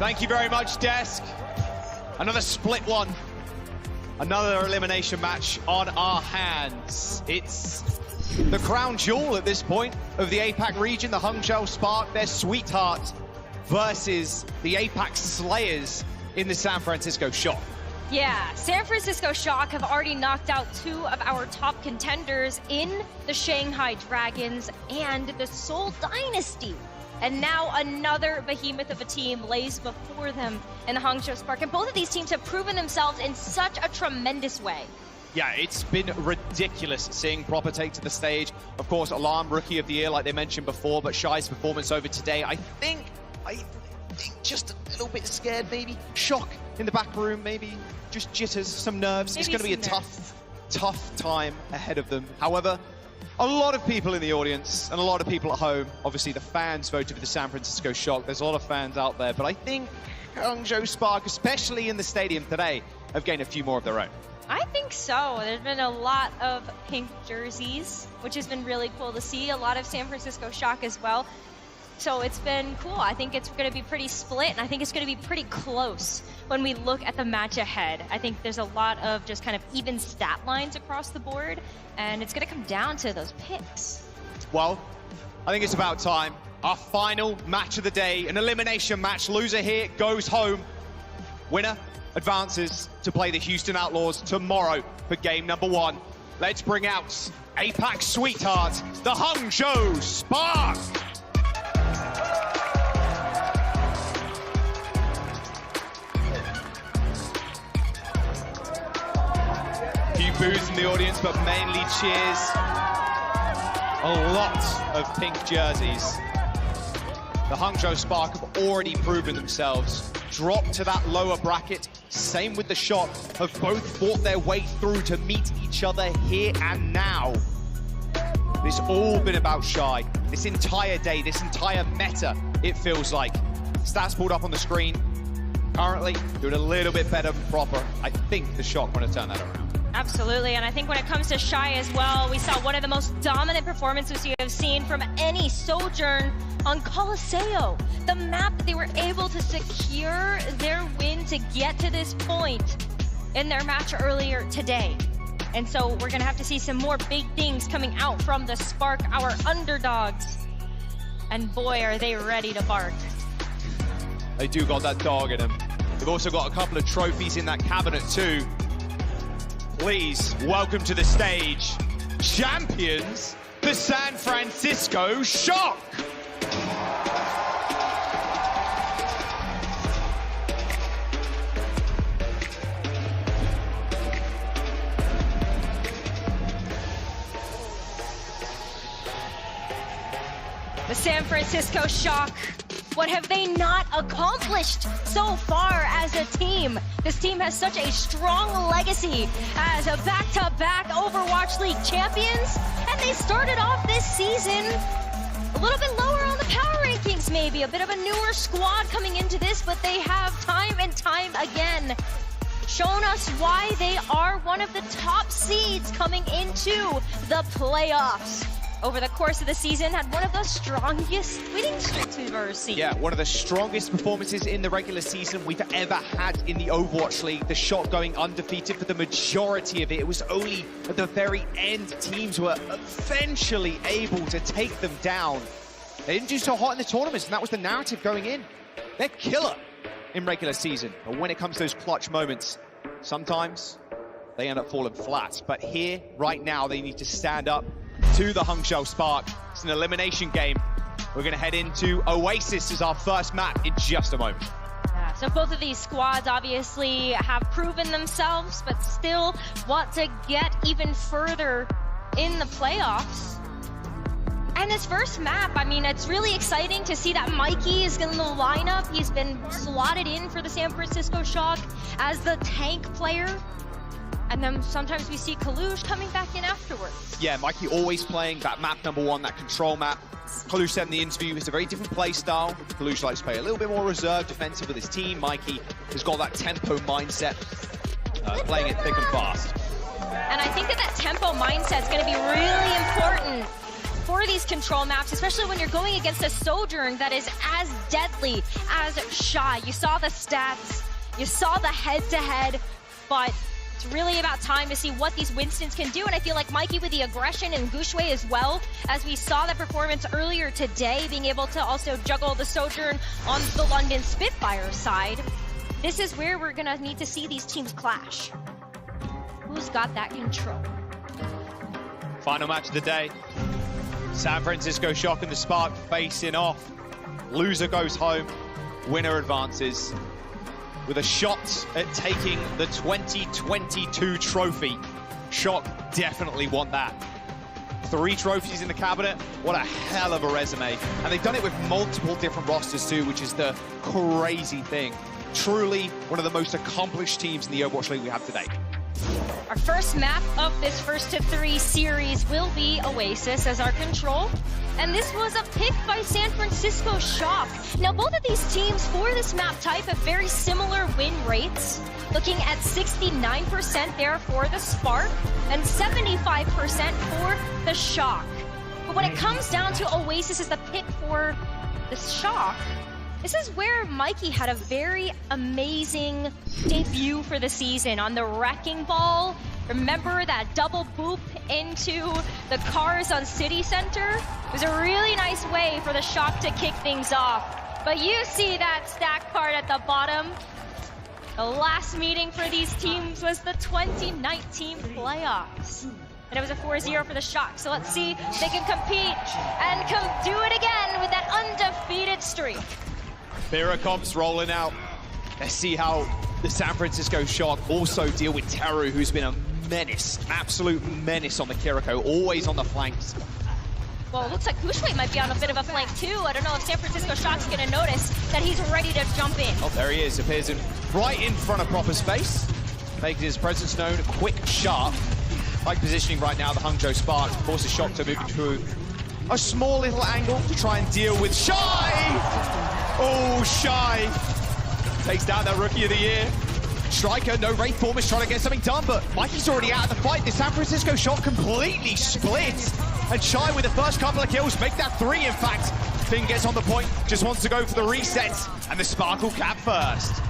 Thank you very much, Desk. Another split one. Another elimination match on our hands. It's the crown jewel at this point of the APAC region, the Hangzhou Spark, their sweetheart, versus the APAC Slayers in the San Francisco Shock. Yeah, San Francisco Shock have already knocked out 2 of our top contenders in the Shanghai Dragons and the Seoul Dynasty. And now another behemoth of a team lays before them in the Hangzhou Spark. And both of these teams have proven themselves in such a tremendous way. Yeah, it's been ridiculous seeing Proper take to the stage. Of course, Alarm Rookie of the Year, like they mentioned before, but Shy's performance over today, I think just a little bit scared, maybe. Shock in the back room, maybe just jitters, some nerves. It's going to be a tough time ahead of them. However, a lot of people in the audience and a lot of people at home, obviously the fans voted for the San Francisco Shock. There's a lot of fans out there, but I think Hangzhou Spark, especially in the stadium today, have gained a few more of their own. I think so. There's been a lot of pink jerseys, which has been really cool to see. A lot of San Francisco Shock as well. So it's been cool. I think it's going to be pretty split, and I think it's going to be pretty close when we look at the match ahead. I think there's a lot of just kind of even stat lines across the board, and it's going to come down to those picks. Well, I think it's about time. Our final match of the day, an elimination match. Loser here goes home. Winner advances to play the Houston Outlaws tomorrow for game number 1. Let's bring out APAC sweetheart, the Hangzhou Spark. Few boos in the audience, but mainly cheers. A lot of pink jerseys. The Hangzhou Spark have already proven themselves. Dropped to that lower bracket. Same with the Shock. Have both fought their way through to meet each other here and now. It's all been about Shy. This entire day, this entire meta, it feels like. Stats pulled up on the screen. Currently, doing a little bit better than Proper. I think the Shock want to turn that around. Absolutely, and I think when it comes to Shy as well, we saw one of the most dominant performances you have seen from any Sojourn on Colosseo. The map that they were able to secure their win to get to this point in their match earlier today. And so we're gonna have to see some more big things coming out from the Spark, our underdogs. And boy, are they ready to bark. They do got that dog in them. They've also got a couple of trophies in that cabinet too. Please welcome to the stage, champions, the San Francisco Shock. The San Francisco Shock, what have they not accomplished so far as a team? This team has such a strong legacy as a back-to-back Overwatch League champions, and they started off this season a little bit lower on the power rankings maybe, a bit of a newer squad coming into this, but they have time and time again shown us why they are one of the top seeds coming into the playoffs. Over the course of the season, had one of the strongest winning streaks we've ever seen. Yeah, one of the strongest performances in the regular season we've ever had in the Overwatch League. The Shock going undefeated for the majority of it. It was only at the very end teams were eventually able to take them down. They didn't do so hot in the tournaments, and that was the narrative going in. They're killer in regular season, but when it comes to those clutch moments, sometimes they end up falling flat. But here, right now, they need to stand up to the Hangzhou Spark. It's an elimination game. We're going to head into Oasis as our first map in just a moment. Yeah, so both of these squads obviously have proven themselves, but still want to get even further in the playoffs. And this first map, I mean, it's really exciting to see that Mikey is in the lineup. He's been slotted in for the San Francisco Shock as the tank player. And then sometimes we see Kalush coming back in afterwards. Yeah, Mikey always playing that map number 1, that control map. Kalush said in the interview it's a very different play style. Kalush likes to play a little bit more reserved defensive with his team. Mikey has got that tempo mindset, playing it thick and fast. And I think that tempo mindset is going to be really important for these control maps, especially when you're going against a Sojourn that is as deadly as Shy. You saw the stats, you saw the head-to-head, but it's really about time to see what these Winstons can do, and I feel like Mikey with the aggression and Gushue as well, as we saw the performance earlier today, being able to also juggle the Sojourn on the London Spitfire side. This is where we're gonna need to see these teams clash. Who's got that control? Final match of the day. San Francisco Shock and the Spark facing off. Loser goes home, winner advances. With a shot at taking the 2022 trophy. Shock definitely want that. 3 trophies in the cabinet, what a hell of a resume. And they've done it with multiple different rosters too, which is the crazy thing. Truly one of the most accomplished teams in the Overwatch League we have today. Our first map of this first to 3 series will be Oasis as our control. And this was a pick by San Francisco Shock. Now, both of these teams for this map type have very similar win rates. Looking at 69% there for the Spark and 75% for the Shock. But when it comes down to Oasis as the pick for the Shock, this is where Mikey had a very amazing debut for the season on the Wrecking Ball. Remember that double boop into the cars on City Center? It was a really nice way for the Shock to kick things off. But you see that stack card at the bottom. The last meeting for these teams was the 2019 playoffs. And it was a 4-0 for the Shock. So let's see if they can compete and do it again with that undefeated streak. Miracom's rolling out. Let's see how the San Francisco Shock also deal with Teru, who's been a menace, absolute menace on the Kiriko, always on the flanks. Well, it looks like Gushue might be on a bit of a flank too. I don't know if San Francisco Shock's gonna notice that he's ready to jump in. Oh, there he is, appears right in front of proper space. Making his presence known, quick, sharp. Like positioning right now, the Hangzhou Spark forces Shock to move into a small little angle to try and deal with Shy! Oh, Shy takes down that Rookie of the Year. Striker, no Wraith Form, is trying to get something done, but Mikey's already out of the fight. The San Francisco Shock completely split. And Shy with the first couple of kills, make that 3 in fact. Finn gets on the point, just wants to go for the resets, and the Spark will cap first.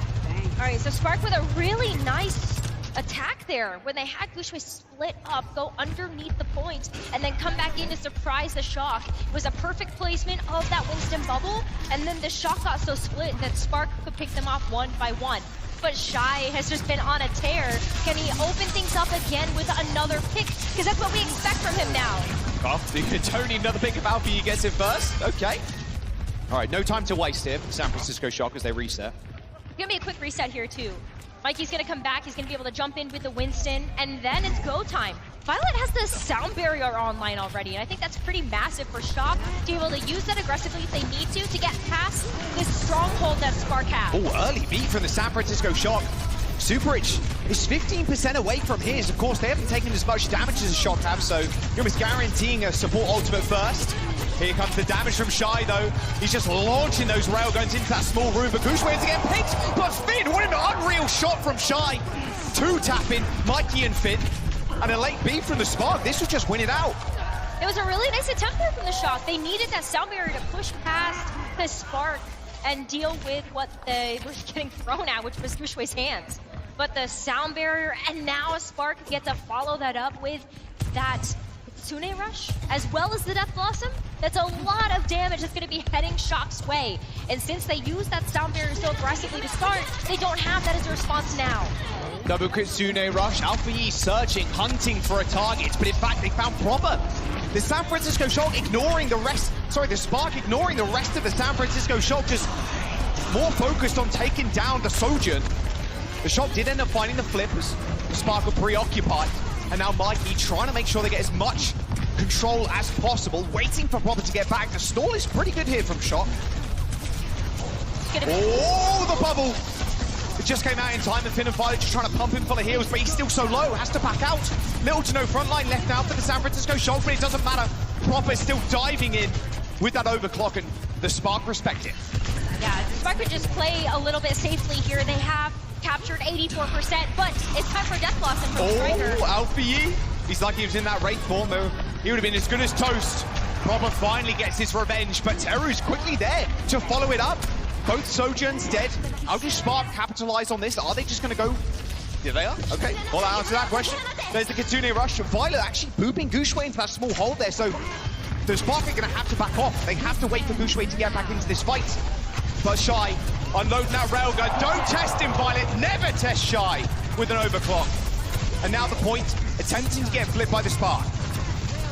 All right, so Spark with a really nice attack there when they had Gushue split up, go underneath the point, and then come back in to surprise the Shock. It was a perfect placement of that Winston bubble, and then the Shock got so split that Spark could pick them off one by one. But Shy has just been on a tear. Can he open things up again with another pick? Because that's what we expect from him now. Oh, you don't need another pick if Alfie gets it first. Okay. All right, no time to waste here for San Francisco Shock as they reset. It's gonna be a quick reset here too. Mikey's gonna come back, he's gonna be able to jump in with the Winston, and then it's go time. Violet has the sound barrier online already, and I think that's pretty massive for Shock to be able to use that aggressively if they need to get past this stronghold that Spark has. Oh, early beat from the San Francisco Shock. Superich is 15% away from his. Of course, they haven't taken as much damage as the Shock have, so you're almost guaranteeing a support ultimate first. Here comes the damage from Shy, though. He's just launching those railguns into that small room, but Gushue is again picked. But Finn, what an unreal shot from Shy. 2 tapping, Mikey and Finn. And a late beat from the Spark. This would just win it out. It was a really nice attempt there from the Shock. They needed that sound barrier to push past the Spark and deal with what they were getting thrown at, which was Gushue's hands. But the sound barrier, and now a Spark get to follow that up with that Tsune Rush, as well as the Death Blossom. That's a lot of damage that's going to be heading Shock's way. And since they use that sound barrier so aggressively to start, they don't have that as a response now. Double Kitsune Rush, Alpha E searching, hunting for a target, but in fact they found proper. The San Francisco Shock ignoring the rest, the Spark ignoring the rest of the San Francisco Shock, just more focused on taking down the Sojourn. The Shock did end up finding the flippers. The Spark were preoccupied, and now Mikey trying to make sure they get as much control as possible, waiting for Proper to get back. The stall is pretty good here from Shock. Oh, the bubble! It just came out in time, and Finn and Violet just trying to pump him full of heals, but he's still so low, has to back out. Little to no front line left now for the San Francisco Shock, but it doesn't matter. Proper still diving in with that overclock and the Spark perspective. Yeah, the Spark could just play a little bit safely here. They have captured 84%, but it's time for Death Blossom from Striker. Oh, Alfie, he's like he was in that Wraith form, though. He would have been as good as toast. Proper finally gets his revenge, but Teru's quickly there to follow it up. Both Sojourn's dead. How does Spark capitalize on this? Are they just going to go? Yeah, they are. Okay, well, I'll answer that question. There's the Kitsune rush. Violet actually booping Gushue into that small hole there, so the Spark are going to have to back off. They have to wait for Gushue to get back into this fight. But Shy unloading that railgun. Don't test him, Violet. Never test Shy with an overclock. And now the point, attempting to get flipped by the Spark.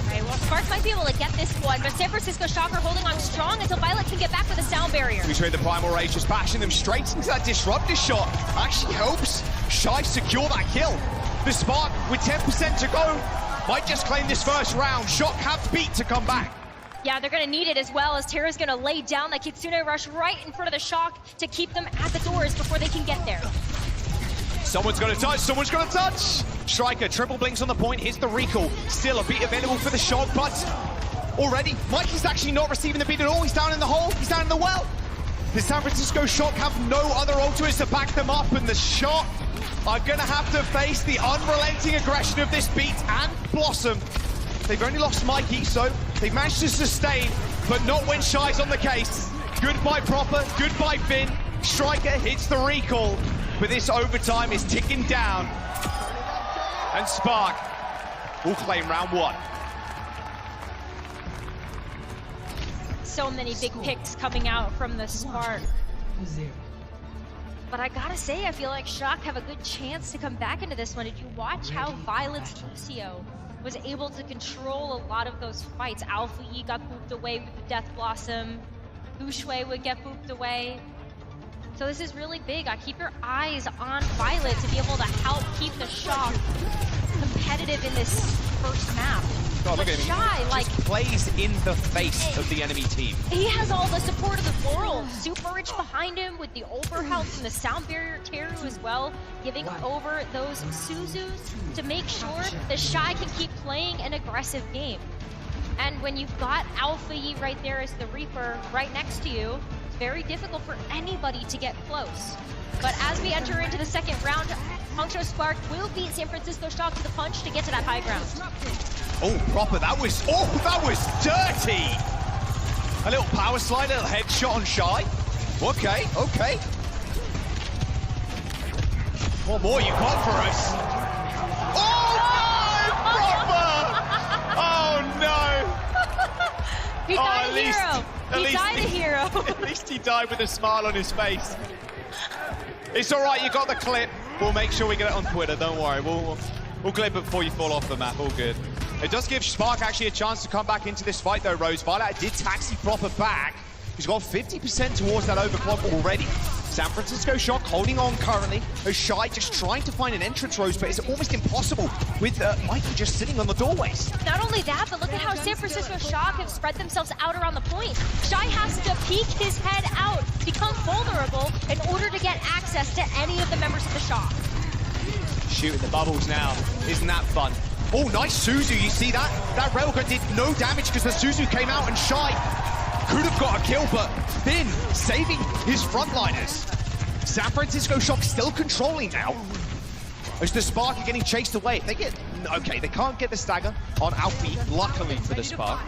Okay, well, Spark might be able to get this one, but San Francisco Shocker holding on strong until Violet can get back with a sound barrier. Gushue the Primal Rage just bashing them straight into that disruptor shot. Actually helps Shy secure that kill. The Spark with 10% to go might just claim this first round. Shock have beat to come back. Yeah, they're going to need it as well, as Terra's going to lay down that Kitsune rush right in front of the Shock to keep them at the doors before they can get there. Someone's going to touch, someone's going to touch! Striker, triple blinks on the point, here's the recall. Still a beat available for the Shock, but already, Mikey's actually not receiving the beat at all. He's down in the hole, he's down in the well. The San Francisco Shock have no other ultimates to back them up, and the Shock are going to have to face the unrelenting aggression of this beat and Blossom. They've only lost Mikey, so they've managed to sustain, but not when Shy's on the case. Goodbye Proper, goodbye Finn. Striker hits the recall, but this overtime is ticking down. And Spark will claim round one. So many big picks coming out from the Spark. But I gotta say, I feel like Shock have a good chance to come back into this one. Did you watch how Violet's Lucio was able to control a lot of those fights? Alpha Yi got booped away with the Death Blossom. Gushue would get booped away. So this is really big. Keep your eyes on Violet to be able to help keep the Shock competitive in this first map. God, look at him. Shy, like, plays in the face of the enemy team. He has all the support of the world. Super Rich behind him with the overhealth and the sound barrier. Teru as well, giving over those Suzus to make sure that Shy can keep playing an aggressive game. And when you've got Alpha Yi right there as the Reaper right next to you, it's very difficult for anybody to get close. But as we enter into the second round, Hangzhou Spark will beat San Francisco Shock to the punch to get to that high ground. Oh, Proper, that was dirty! A little power slide, a little headshot on Shy. Okay, okay. What more you got for us? Oh no, Proper! Oh no! He died a hero! He died a hero! At least he died with a smile on his face. It's all right, you got the clip. We'll make sure we get it on Twitter, don't worry. We'll clip it before you fall off the map, all good. It does give Spark actually a chance to come back into this fight though, Rose. Violet did taxi Proper back. He's got 50% towards that overclock already. San Francisco Shock holding on currently. As Shy just trying to find an entrance, Rose, but it's almost impossible with Mikey just sitting on the doorways. Not only that, but look at how San Francisco Shock have spread themselves out around the point. Shy has to peek his head out, become vulnerable in order to get access to any of the members of the Shock. Shooting the bubbles now. Isn't that fun? Oh, nice Suzu, you see that? That railgun did no damage because the Suzu came out and Shy could have got a kill, but Finn saving his frontliners. San Francisco Shock still controlling now. As the Spark are getting chased away. They get, okay, they can't get the stagger on Alfie, luckily for the Spark.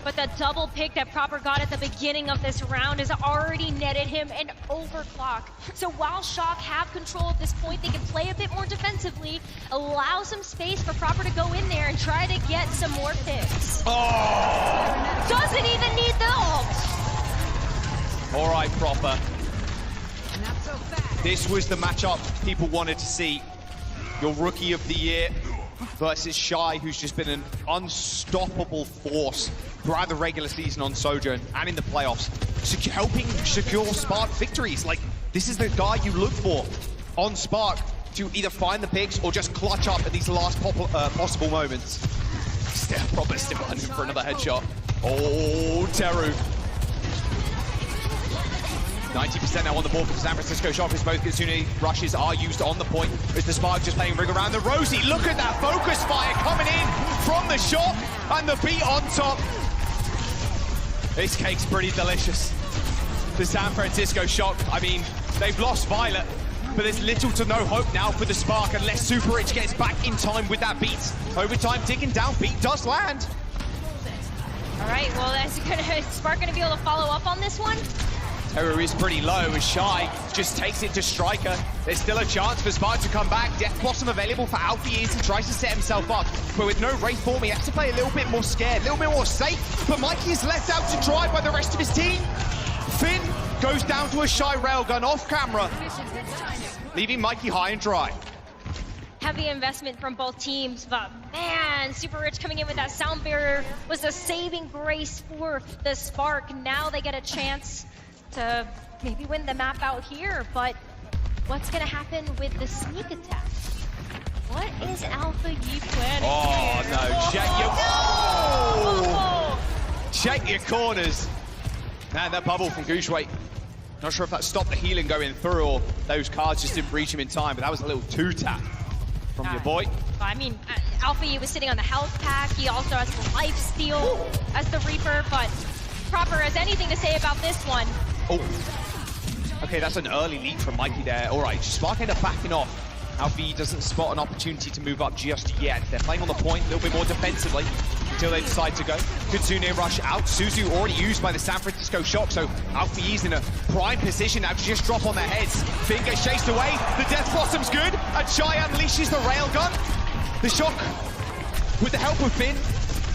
But the double pick that Proper got at the beginning of this round has already netted him an overclock. So while Shock have control at this point, they can play a bit more defensively, allow some space for Proper to go in there and try to get some more picks. Oh! Doesn't even need the ult! All right, Proper. This was the matchup people wanted to see. Your Rookie of the Year versus Shy, who's just been an unstoppable force throughout the regular season on Sojourn and in the playoffs, helping secure Spark victories. Like, this is the guy you look for on Spark to either find the picks or just clutch up at these last possible moments. Proper still hunting for another headshot. Oh, Teru. 90% now on the board for San Francisco Shock as both Kitsune rushes are used on the point. As the Spark just playing ring around the Rosie. Look at that focus fire coming in from the Shock and the beat on top. This cake's pretty delicious. The San Francisco Shock, I mean, they've lost Violet, but there's little to no hope now for the Spark unless Super Rich gets back in time with that beat. Overtime ticking down, beat does land. All right, well, is Spark gonna be able to follow up on this one? Terror is pretty low as Shy just takes it to Striker. There's still a chance for Spark to come back. Death Blossom available for Alpha Years. He tries to set himself up, but with no Wraith form, he has to play a little bit more scared, a little bit more safe. But Mikey is left out to dry by the rest of his team. Finn goes down to a Shy railgun off camera, leaving Mikey high and dry. Heavy investment from both teams, but man, Super Rich coming in with that sound barrier was a saving grace for the Spark. Now they get a chance to maybe win the map out here, but what's gonna happen with the sneak attack? What is Alpha Yi planning here? No, check your... Oh! Check your corners. Man, that bubble from Gooshway. Not sure if that stopped the healing going through or those cards just didn't reach him in time, but that was a little two-tap from your boy. I mean, Alpha Yi was sitting on the health pack. He also has the life steal as the Reaper, but Proper has anything to say about this one. Oh, okay, that's an early lead from Mikey there. All right, Spark end up backing off. Alpha Yi doesn't spot an opportunity to move up just yet. They're playing on the point a little bit more defensively until they decide to go. Kitsune rush out. Suzu already used by the San Francisco Shock, so Alpha Yi's in a prime position now to just drop on their heads. Finn gets chased away. The Death Blossom's good, and Shy unleashes the railgun. The Shock, with the help of Finn,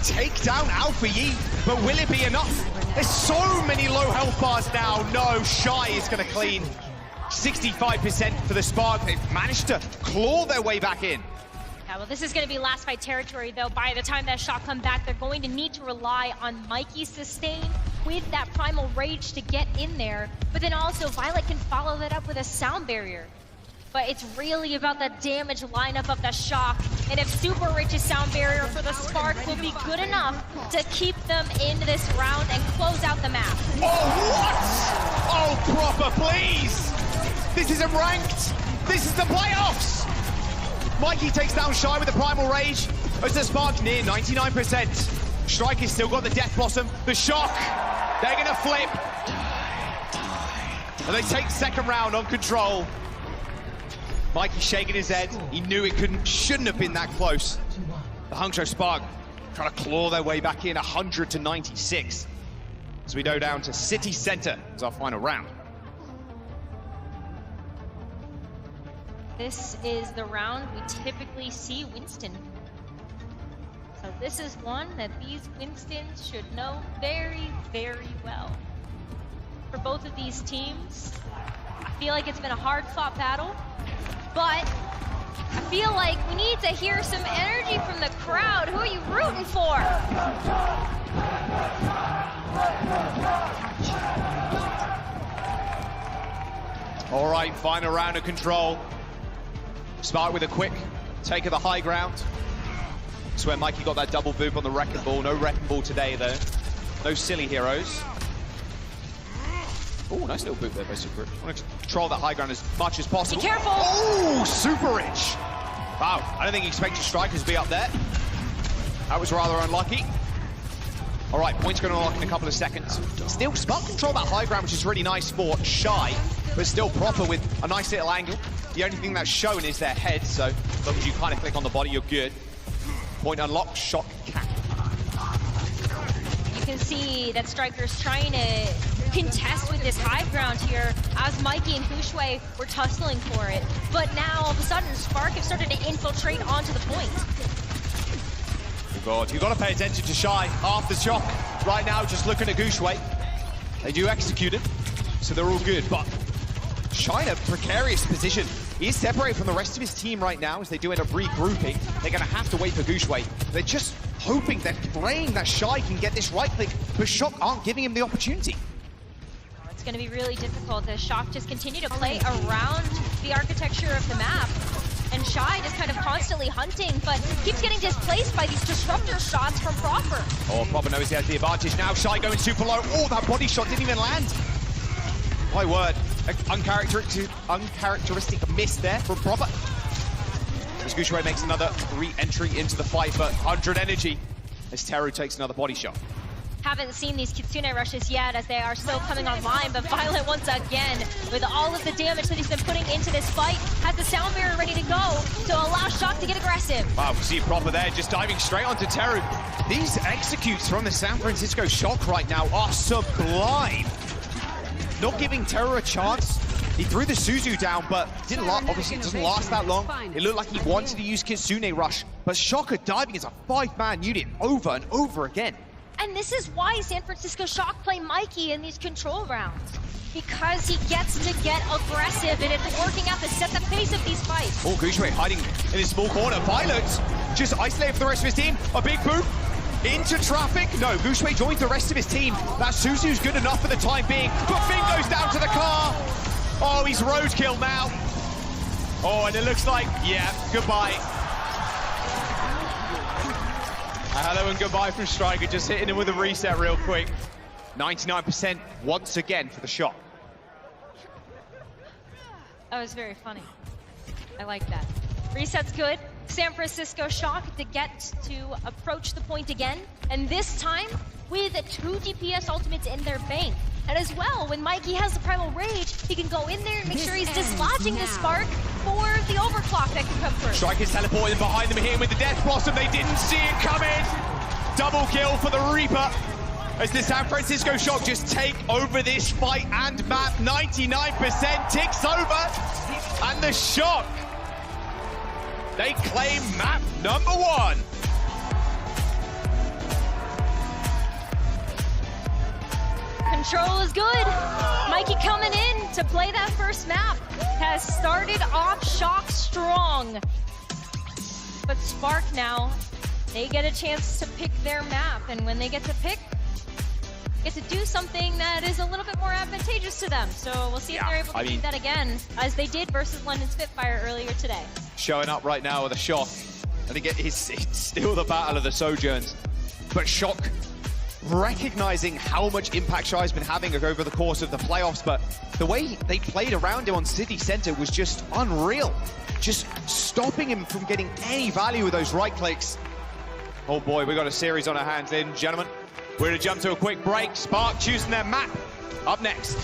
take down Alpha Yi, but will it be enough? There's so many low health bars now. No, Shy is going to clean. 65% for the Spark. They've managed to claw their way back in. Yeah, well, this is going to be last fight territory, though. By the time that Shock come back, they're going to need to rely on Mikey's sustain with that Primal Rage to get in there. But then also, Violet can follow that up with a sound barrier. But it's really about the damage lineup of the Shock. And if Super Rich's sound barrier for the Spark will be good enough to keep them in this round and close out the map. Oh, what? Oh, Proper, please! This isn't ranked! This is the playoffs! Mikey takes down Shy with the Primal Rage as the Spark near 99%. Striker's still got the Death Blossom. The Shock, they're gonna flip. And they take second round on control. Mikey shaking his head. He knew it shouldn't have been that close. The Hangzhou Spark trying to claw their way back in 100 to 96. As we go down to City Center as our final round. This is the round we typically see Winston. So this is one that these Winstons should know very, very well. For both of these teams, I feel like it's been a hard-fought battle, but I feel like we need to hear some energy from the crowd. Who are you rooting for? All right, final round of control. Spark with a quick take of the high ground. That's where Mikey got that double boop on the Wrecking Ball. No Wrecking Ball today, though. No silly heroes. Oh, nice little boop there by Super Rich. Want to control that high ground as much as possible. Be careful! Oh, Super Rich! Wow, I don't think he expected Strikers to be up there. That was rather unlucky. All right, point's going to unlock in a couple of seconds. Still, Spark control that high ground, which is really nice for Shy, but still Proper with a nice little angle. The only thing that's shown is their head, so as long as you kind of click on the body, you're good. Point unlocked, Shock cap. You can see that Striker's trying to contest with this high ground here as Mikey and Gooshway were tussling for it. But now, all of a sudden, Spark have started to infiltrate onto the point. Oh God, you've got to pay attention to Shy. Half the Shock right now, just looking at Gooshway. They do execute it, so they're all good, but Shy in a precarious position. He is separated from the rest of his team right now as they do end up regrouping. They're going to have to wait for Gooshway. They're just hoping, they're praying that Shy can get this right click, but Shock aren't giving him the opportunity. It's going to be really difficult. The Shock just continue to play around the architecture of the map. And Shy just kind of constantly hunting, but keeps getting displaced by these disruptor shots from Proper. Oh, Proper knows he has the advantage now. Shy going super low. Oh, that body shot didn't even land. My word. Uncharacteristic miss there from Proper. As Gooshway makes another re-entry into the fight, but 100 energy as Teru takes another body shot. haven't seen these Kitsune rushes yet as they are still coming online, but Violet once again, with all of the damage that he's been putting into this fight, has the sound barrier ready to go to allow Shock to get aggressive. Wow, we see proper there, just diving straight onto Teru. These executes from the San Francisco Shock right now are sublime. Not giving Teru a chance. He threw the Suzu down, but obviously it doesn't last that long. It looked like he wanted to use Kitsune Rush, but Shock are diving as a 5-man unit over and over again. And this is why San Francisco Shock play Mikey in these control rounds. Because he gets to get aggressive, and it's working out to set the pace of these fights. Oh, Gouchway hiding in his small corner. Violet just isolated for the rest of his team. A big boot into traffic. No, Gouchway joins the rest of his team. That Suzu's good enough for the time being. But Finn goes down to the car. Oh, he's roadkill now. Oh, and it looks like, yeah, goodbye. Hello and goodbye from Striker, just hitting him with a reset real quick. 99% once again for the Shock. That was very funny. I like that. Reset's good. San Francisco Shock to get to approach the point again, and this time with 2 DPS ultimates in their bank. And as well, when Mikey has the Primal Rage, he can go in there and make sure he's dislodging the Spark for the overclock that can come through. Striker's teleporting behind them here with the Death Blossom. They didn't see it coming. Double kill for the Reaper as the San Francisco Shock just take over this fight and map. 99% ticks over. And the Shock, they claim map number 1. Control is good. Mikey coming in to play that first map. Has started off Shock strong. But Spark now, they get a chance to pick their map. And when they get to pick, get to do something that is a little bit more advantageous to them. So we'll see if they're able to do that again, as they did versus London Spitfire earlier today. Showing up right now with a Shock. And again, it's still the battle of the Sojourns. But Shock recognizing how much impact Shy's been having over the course of the playoffs, but the way they played around him on City Center was just unreal. Just stopping him from getting any value with those right clicks. Oh boy, we got a series on our hands, ladies and gentlemen. We're gonna jump to a quick break. Spark choosing their map. Up next.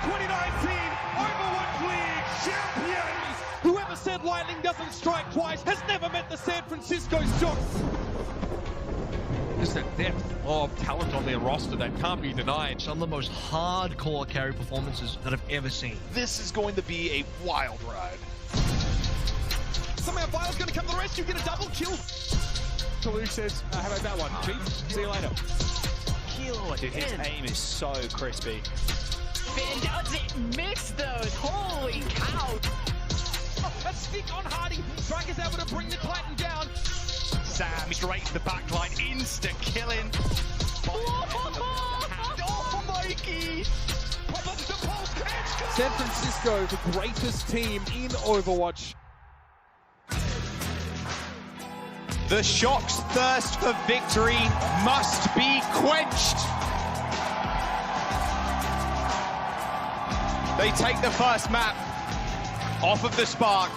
2019 Overwatch League champions! Whoever said lightning doesn't strike twice has never met the San Francisco Shock. Just the depth of talent on their roster that can't be denied. Some of the most hardcore carry performances that I've ever seen. This is going to be a wild ride. Somehow Violet's going to come to the rescue, get a double kill. Kalush says, how about that one, Chief? See you later. Dude, his aim is so crispy. Finn doesn't miss those. Holy cow. Oh, a stick on Hardy. Striker's able to bring the Titan down. Sam straight to the backline, insta-killing. Oh, Mikey! San Francisco, the greatest team in Overwatch. The Shock's thirst for victory must be quenched. They take the first map off of the Spark.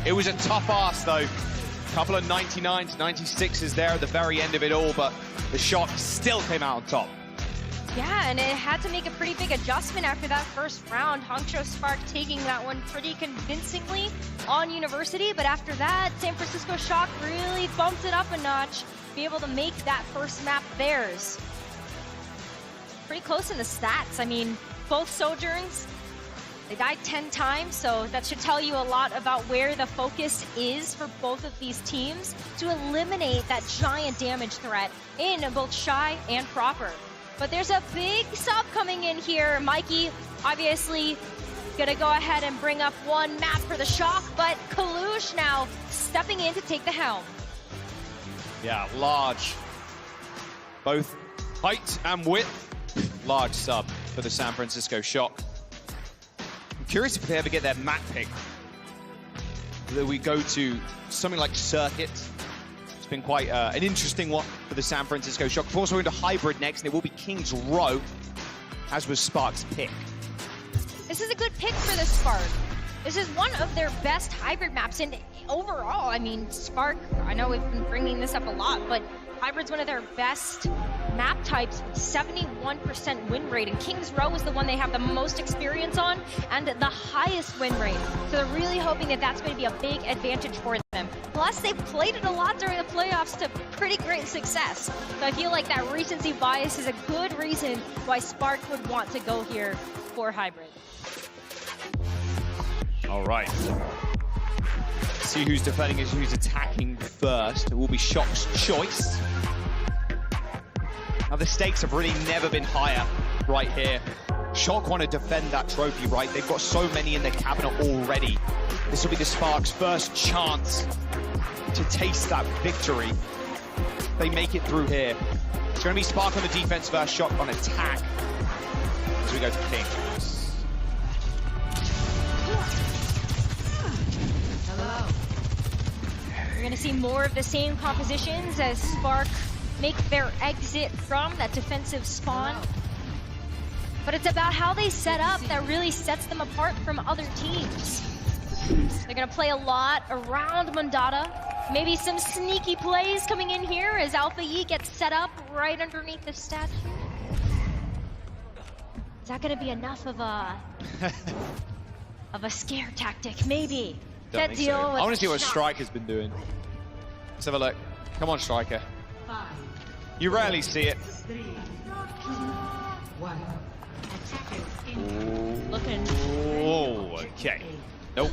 It was a tough ask though. Couple of 99s, 96s there at the very end of it all, but the Shock still came out on top. Yeah, and it had to make a pretty big adjustment after that first round. Hangzhou Spark taking that one pretty convincingly on University, but after that, San Francisco Shock really bumped it up a notch, be able to make that first map theirs. Pretty close in the stats. I mean, both Sojourns, they died 10 times, so that should tell you a lot about where the focus is for both of these teams to eliminate that giant damage threat in both Shy and Proper. But there's a big sub coming in here. Mikey, obviously, gonna go ahead and bring up one map for the Shock, but Kalush now stepping in to take the helm. Yeah, large. Both height and width. Large sub for the San Francisco Shock. I'm curious if they ever get their map pick. Whether we go to something like Circuit. It's been quite an interesting one for the San Francisco Shock. Of course, we're into Hybrid next, and it will be King's Row, as was Spark's pick. This is a good pick for the Spark. This is one of their best hybrid maps, and overall, I mean, Spark, I know we've been bringing this up a lot, but Hybrid's one of their best map types with 71% win rate, and King's Row is the one they have the most experience on and the highest win rate. So they're really hoping that that's going to be a big advantage for them. Plus, they've played it a lot during the playoffs to pretty great success. So I feel like that recency bias is a good reason why Spark would want to go here for Hybrid. All right. See who's defending and who's attacking first. It will be Shock's choice. Now the stakes have really never been higher right here. Shock want to defend that trophy, right? They've got so many in their cabinet already. This will be the Spark's first chance to taste that victory. They make it through here. It's going to be Spark on the defense versus Shock on attack as we go to King. We're going to see more of the same compositions as Spark make their exit from that defensive spawn. But it's about how they set up that really sets them apart from other teams. They're going to play a lot around Mundata. Maybe some sneaky plays coming in here as Alpha Yi gets set up right underneath the statue. Is that going to be enough of a scare tactic? Maybe. Don't think so. I want to see what Striker's been doing. Let's have a look. Come on, Striker. You rarely see it. Looking. Oh, okay. Nope.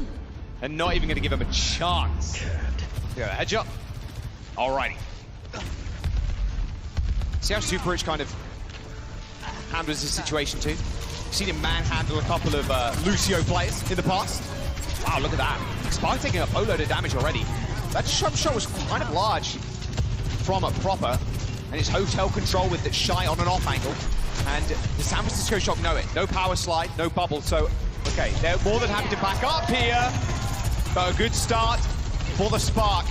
And not even going to give him a chance. Yeah, hedge up. Alrighty. See how Super Rich kind of handles this situation too? You've seen him manhandle a couple of Lucio players in the past. Wow, look at that. Spark taking a boatload of damage already. That shot was kind of large from a Proper. And his hotel control with the Shy on and off angle. And the San Francisco Shock know it. No power slide, no bubble. So, okay, they're more than happy to back up here. But a good start for the Spark.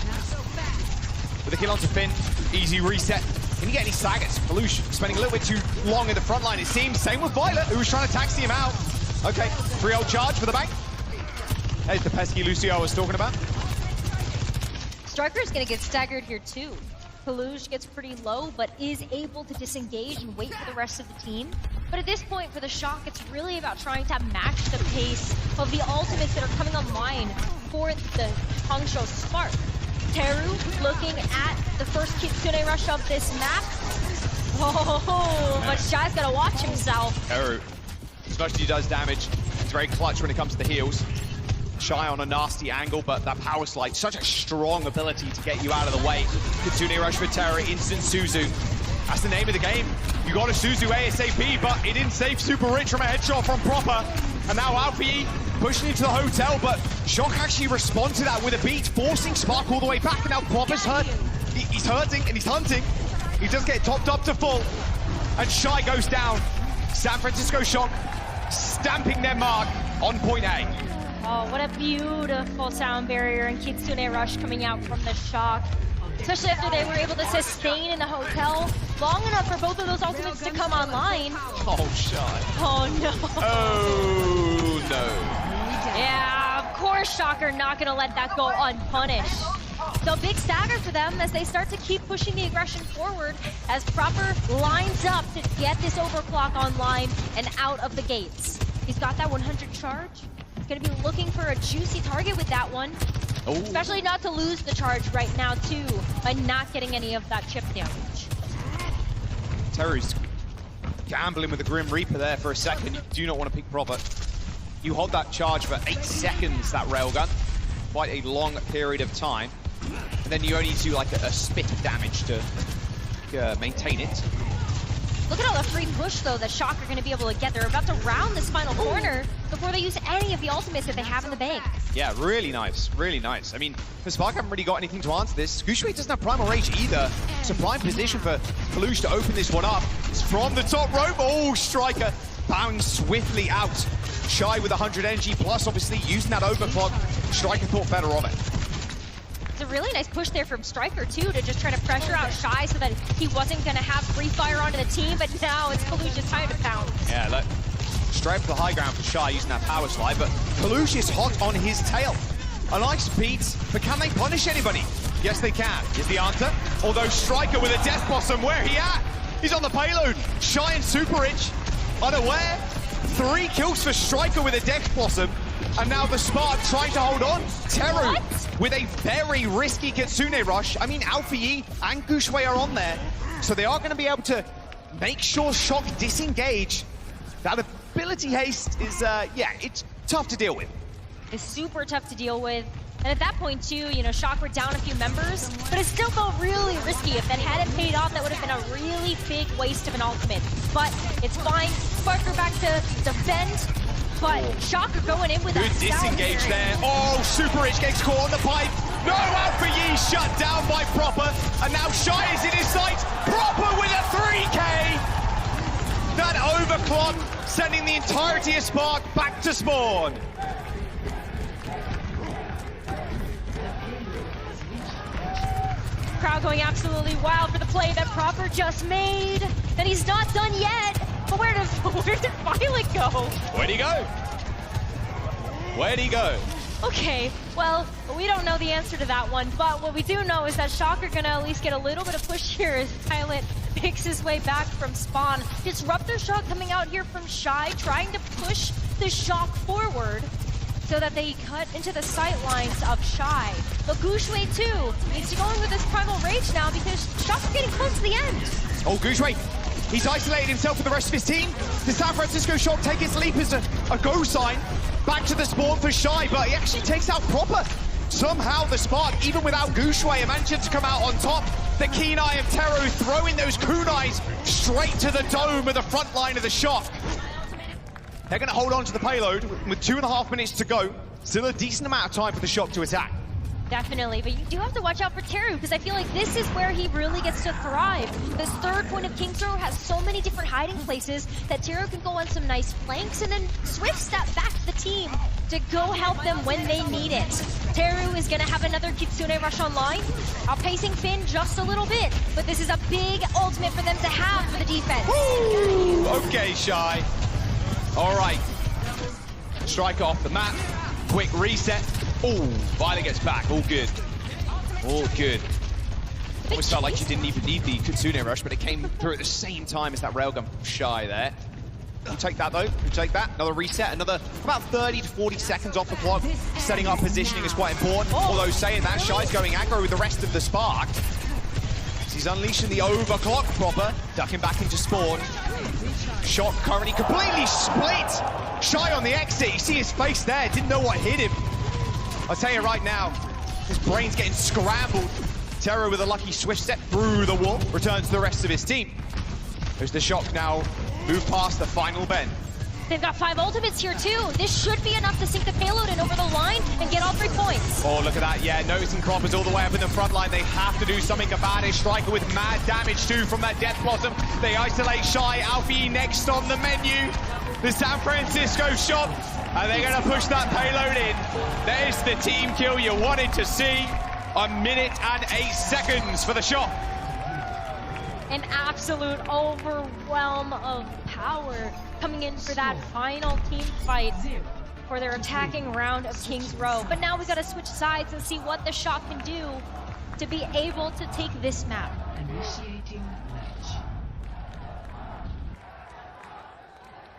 With a kill onto Finn, easy reset. Can you get any Saggets? Kalush spending a little bit too long in the front line, it seems. Same with Violet, who was trying to taxi him out. Okay, 3-0 charge for the bank. There's the pesky Lucio I was talking about. Striker's gonna get staggered here too. Kalush gets pretty low, but is able to disengage and wait for the rest of the team. But at this point for the Shock, it's really about trying to match the pace of the ultimates that are coming online for the Hangzhou Spark. Teru looking at the first Kitsune rush of this map. Oh, but Shy's gotta watch himself. Teru, as much as he does damage, he's very clutch when it comes to heals. Shy on a nasty angle, but that power slide, such a strong ability to get you out of the way. Kitsune rush for Teru, instant Suzu. That's the name of the game. You got a Suzu ASAP, but it didn't save Super Rich from a headshot from Proper. And now Alfie pushing into the hotel, but Shock actually respond to that with a beat, forcing Spark all the way back. And now Proper's hurt. He's hurting and he's hunting. He does get topped up to full. And Shy goes down. San Francisco Shock stamping their mark on point A. Oh, what a beautiful sound barrier and Kitsune rush coming out from the Shock. Especially after they were able to sustain in the hotel long enough for both of those ultimates to come online. Oh, Shy. Oh, no. Oh, no. Yeah, of course Shock are not going to let that go unpunished. So big stagger for them as they start to keep pushing the aggression forward as Proper lines up to get this overclock online and out of the gates. He's got that 100 charge. He's going to be looking for a juicy target with that one. Ooh. Especially not to lose the charge right now, too, by not getting any of that chip damage. Teru's gambling with the Grim Reaper there for a second. You do not want to pick Proper. You hold that charge for 8 seconds, that railgun. Quite a long period of time. And then you only do like a spit of damage to maintain it. Look at all the free push, though, that Shock are going to be able to get. They're about to round this final corner before they use any of the ultimates that they have in the bank. Yeah, really nice, really nice. I mean, the Spark haven't really got anything to answer this. Gushue doesn't have Primal Rage either. It's a prime position for Kalush to open this one up. It's from the top rope. Oh, Striker bound swiftly out. Shy with 100 energy, plus obviously using that overclock. Striker thought better of it. It's a really nice push there from Striker, too, to just try to pressure out Shy so that he wasn't going to have free fire onto the team, but now it's Kalush's time to pounce. Yeah, look, straight for the high ground for Shy using that power slide, but Kalush is hot on his tail. A nice beat, but can they punish anybody? Yes, they can, is the answer. Although Striker with a Death Blossom, where he at? He's on the payload. Shy and Super Rich, unaware. 3 kills for Striker with a Death Blossom. And now the Spark trying to hold on. Teru with a very risky Kitsune rush. I mean, Alfie and Gushue are on there. So they are going to be able to make sure Shock disengage. That ability haste is, yeah, it's tough to deal with. It's super tough to deal with. And at that point, too, you know, Shock were down a few members, but it still felt really risky. If that hadn't paid off, that would have been a really big waste of an ultimate. But it's fine. Sparker back to defend. But Shock are going in with good that disengage there. Oh, Super Rich gets caught on the pipe. No, Alpha Yi shut down by Proper. And now Shy is in his sights. Proper with a 3K. That overclock sending the entirety of Spark back to spawn. Crowd going absolutely wild for the play that Proper just made. And he's not done yet. But where did Violet go? Where'd he go? Where'd he go? Okay, well, we don't know the answer to that one, but what we do know is that Shock are gonna at least get a little bit of push here as Violet picks his way back from spawn. Disruptor shot coming out here from Shy, trying to push the Shock forward so that they cut into the sight lines of Shy. But Gushue too needs to go in with this Primal Rage now because Shock's getting close to the end. Oh, Gushue. He's isolated himself with the rest of his team. The San Francisco Shock take his leap as a go sign. Back to the spawn for Shy, but he actually takes out Proper. Somehow the Spark, even without Gushue, managed to come out on top. The keen eye of Teru throwing those kunais straight to the dome of the front line of the Shock. They're going to hold on to the payload with 2.5 minutes to go. Still a decent amount of time for the Shock to attack. Definitely, but you do have to watch out for Teru because I feel like this is where he really gets to thrive. This third point of King's Row has so many different hiding places that Teru can go on some nice flanks and then swift step back to the team to go help them when they need it. Teru is going to have another Kitsune rush online, outpacing Finn just a little bit, but this is a big ultimate for them to have for the defense. Woo! Okay, Shy. All right. Strike off the map. Quick reset. Oh, Violet gets back. All good. All good. Almost felt like she didn't even need the Kitsune rush, but it came through at the same time as that railgun from Shy there. You take that, though. You take that. Another reset. Another about 30 to 40 seconds off the clock. Setting up positioning is quite important. Although saying that, Shy's going aggro with the rest of the Spark. He's unleashing the overclock proper. Ducking back into spawn. Shock currently completely split. Shy on the exit. You see his face there. Didn't know what hit him. I'll tell you right now, his brain's getting scrambled. Terror with a lucky swift step through the wall. Returns to the rest of his team. There's the Shock now. Move past the final bend. They've got 5 ultimates here too. This should be enough to sink the payload in over the line and get all 3 points. Oh, look at that. Yeah, noticing Croppers all the way up in the front line. They have to do something about it. Striker with mad damage too from that Death Blossom. They isolate Shy. Alfie next on the menu. The San Francisco shop. And they're going to push that payload in. There's the team kill you wanted to see. 1 minute and 8 seconds for the shot. An absolute overwhelm of power coming in for that final team fight for their attacking round of King's Row. But now we got to switch sides and see what the Shock can do to be able to take this map.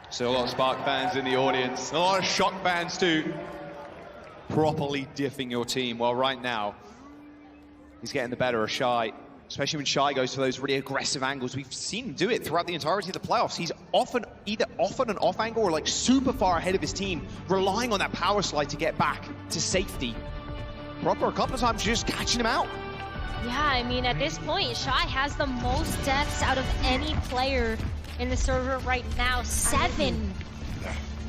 Still a lot of Spark fans in the audience, a lot of Shock fans too. Properly diffing your team. Well, right now, he's getting the better of Shy. Especially when Shy goes for those really aggressive angles. We've seen him do it throughout the entirety of the playoffs. He's often either off on an off angle or like super far ahead of his team, relying on that power slide to get back to safety. Proper a couple of times just catching him out. Yeah, I mean, at this point, Shy has the most deaths out of any player in the server right now, 7.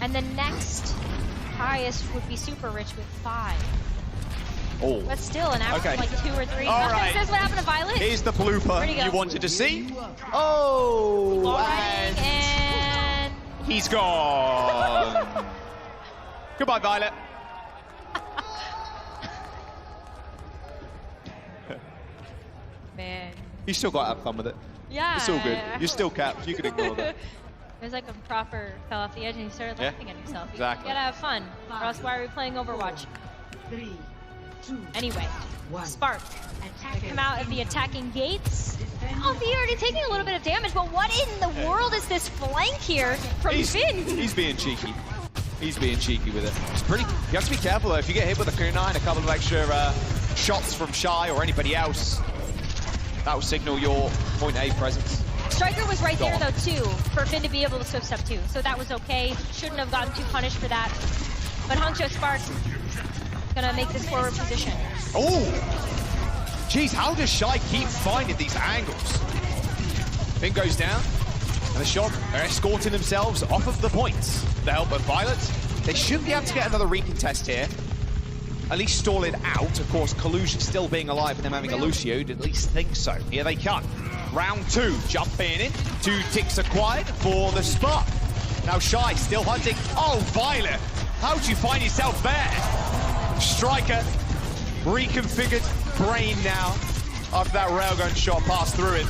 And the next highest would be Super Rich with 5. Oh. But still, an average of like 2 or 3. All right. This is what happened to Violet. Here's the blooper you wanted to see. Oh, and he's gone. Goodbye, Violet. Man. You still got to have fun with it. Yeah. It's all good. You're still capped. You can ignore that. It was like a proper fell off the edge and he started laughing at himself. Exactly. You gotta have fun, or else why are we playing Overwatch? 3, 2, Anyway, 1. Spark. They come out of the attacking gates. Alfie already taking a little bit of damage, but what in the world is this flank here from Finn? He's being cheeky. He's being cheeky with it. It's pretty. You have to be careful though. If you get hit with a kunai and a couple of extra shots from Shy or anybody else, that will signal your point A presence. Striker was right there though too, for Finn to be able to swift step too. So that was okay. Shouldn't have gotten too punished for that. But Hangzhou Spark gonna make this forward position. Oh! Jeez, how does Shy keep finding these angles? Finn goes down, and the Shock are escorting themselves off of the points. The help of Violet. They should be able to get another recontest here. At least stall it out. Of course, Kalush still being alive and them having a Lucio, you'd at least think so. Here they come. Round 2, jumping in. 2 ticks acquired for the Spark. Now Shy still hunting. Oh, Violet, how'd you find yourself there? Striker, reconfigured brain now after that railgun shot passed through it.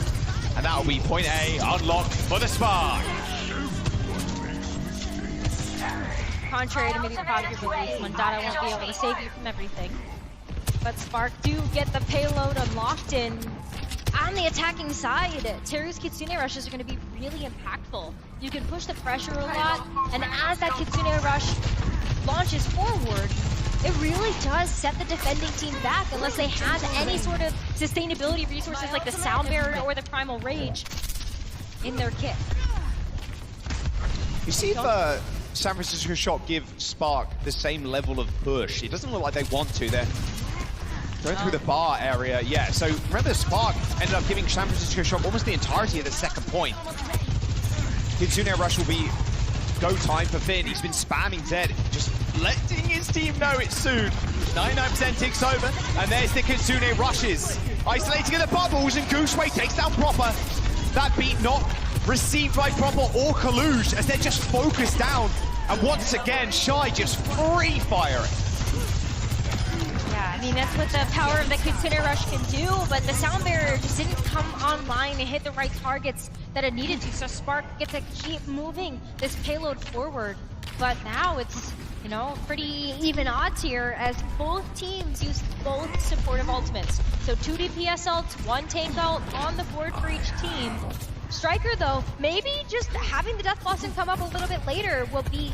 And that'll be point A unlocked for the Spark. Contrary to maybe popular belief, Mondada won't be able to save you from everything. But Spark do get the payload unlocked in. On the attacking side, Teru's Kitsune rushes are going to be really impactful. You can push the pressure a lot, and as that Kitsune rush launches forward, it really does set the defending team back unless they have any sort of sustainability resources like the Sound Barrier or the Primal Rage in their kit. You see if San Francisco Shock give Spark the same level of push. It doesn't look like they want to. They're going through the bar area. Yeah, so remember Spark ended up giving San Francisco Shock almost the entirety of the second point. Kitsune Rush will be go time for Finn. He's been spamming Zed, just letting his team know it's soon. 99% ticks over, and there's the Kitsune Rushes. Isolating in the bubbles, and Gooseway takes down Proper. That beat not received by Proper or Kalush as they're just focused down. And once again, Shy just free firing. Yeah, I mean, that's what the power of the Kitsune Rush can do, but the Sound Barrier just didn't come online and hit the right targets that it needed to, so Spark gets to keep moving this payload forward. But now it's, you know, pretty even odds here as both teams use both supportive ultimates. So 2 DPS ults, 1 tank ult on the board for each team. Striker, though, maybe just having the Death Blossom come up a little bit later will be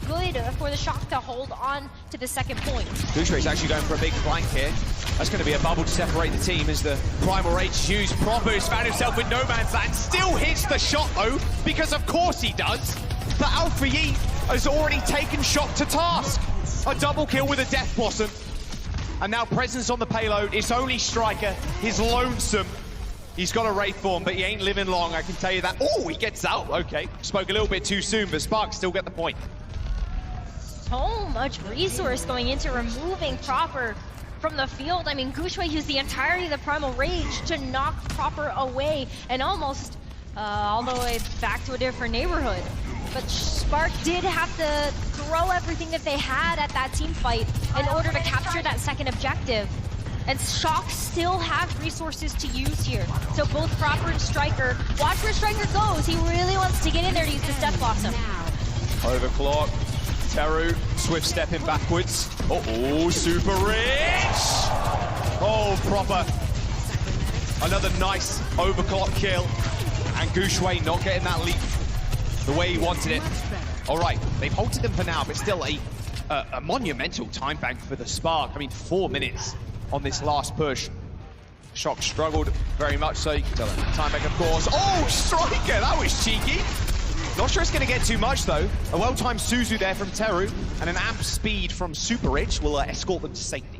good for the Shock to hold on to the second point. Gushway's actually going for a big flank here. That's going to be a bubble to separate the team as the Primal Rage is used. Proper has found himself with no man's land. Still hits the shot, though, because of course he does. But Alpha Yi has already taken Shock to task. A double kill with a Death Blossom. And now presence on the payload. It's only Striker. He's lonesome. He's got a Wraith form, but he ain't living long, I can tell you that. Oh, he gets out. Okay, spoke a little bit too soon, but Spark still get the point. So much resource going into removing Proper from the field. I mean, Gushway used the entirety of the Primal Rage to knock Proper away and almost all the way back to a different neighborhood. But Spark did have to throw everything that they had at that team fight in order to capture that second objective. And Shock still have resources to use here. So both Proper and Striker, watch where Striker goes. He really wants to get in there to use this Death Blossom. Overclock. Teru, swift stepping backwards. Oh, super rich! Oh, Proper. Another nice overclock kill. And Gushway not getting that leap the way he wanted it. All right, they've halted them for now, but still a monumental time bank for the Spark. I mean, 4 minutes on this last push. Shock struggled very much so. You can tell them. Time bank, of course. Oh, Striker, that was cheeky. Not sure it's going to get too much, though. A well-timed Suzu there from Teru, and an amp speed from Super Rich will escort them to safety.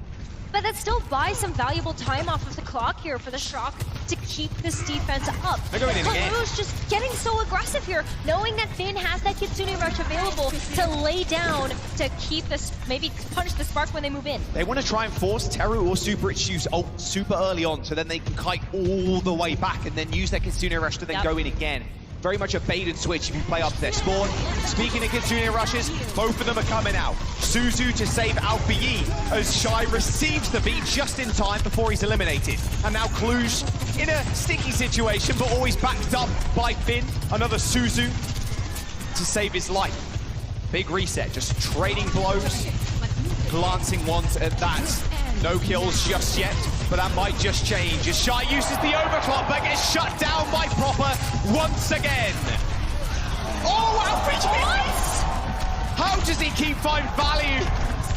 But that still buys some valuable time off of the clock here for the Shock to keep this defense up. They're going in again. Kalu's just getting so aggressive here, knowing that Finn has that Kitsune Rush available to lay down to keep this, maybe punish the Spark when they move in. They want to try and force Teru or Super Rich to use ult super early on, so then they can kite all the way back and then use their Kitsune Rush to then go in again. Very much a bait and switch if you play up to their spawn. Speaking of Kitsune Rushes, both of them are coming out. Suzu to save Alpha Yi as Shy receives the beat just in time before he's eliminated. And now Cluj in a sticky situation, but always backed up by Finn. Another Suzu to save his life. Big reset, just trading blows, glancing ones at that. No kills just yet, but that might just change as Shy uses the overclock but gets shut down by Proper once again. Oh, Alfred! How does he keep finding value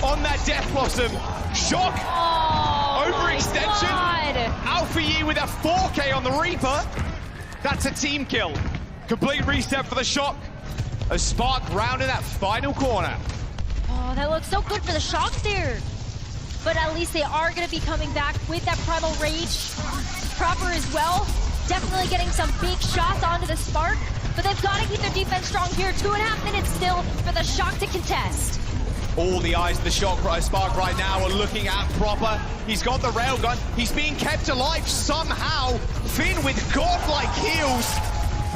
on that Death Blossom? Shock! Oh, overextension! Alpha Yi with a 4K on the Reaper. That's a team kill. Complete reset for the Shock as Spark rounding that final corner. Oh, that looks so good for the Shock there. But at least they are going to be coming back with that Primal Rage. Proper as well, definitely getting some big shots onto the Spark, but they've got to keep their defense strong here. 2.5 minutes still for the Shock to contest. All the eyes of the Spark right now are looking at Proper. He's got the railgun. He's being kept alive somehow. Finn with godlike heals,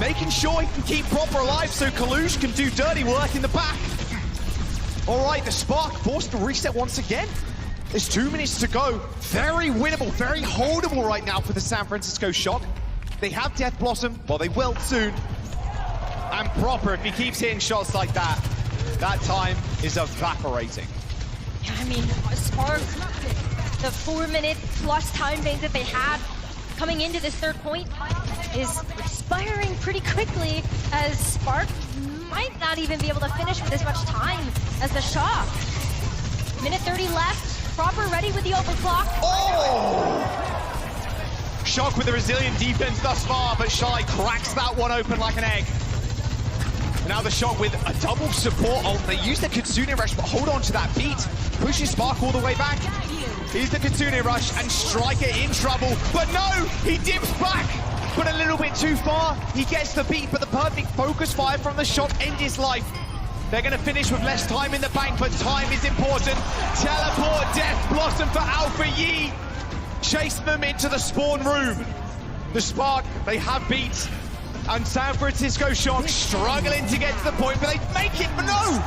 making sure he can keep Proper alive so Kalush can do dirty work in the back. All right, the Spark forced to reset once again. There's 2 minutes to go. Very winnable, very holdable right now for the San Francisco Shock. They have Death Blossom, well, they will soon. And Proper, if he keeps hitting shots like that, that time is evaporating. Yeah, I mean, Spark, the 4-minute plus time bank that they had coming into this third point is expiring pretty quickly as Spark might not even be able to finish with as much time as the Shock. Minute 30 left. Proper ready with the overclock. Oh! Shock with the resilient defense thus far, but Shy cracks that one open like an egg. Now the Shock with a double support ult. They use the Kitsune Rush, but hold on to that beat. Pushes Spark all the way back. Here's the Kitsune Rush, and Striker in trouble. But no, he dips back, but a little bit too far. He gets the beat, but the perfect focus fire from the Shock ends his life. They're going to finish with less time in the bank, but time is important. Teleport Death Blossom for Alpha Yi. Chase them into the spawn room. The Spark, they have beat. And San Francisco Shock struggling to get to the point, but they make it, but no!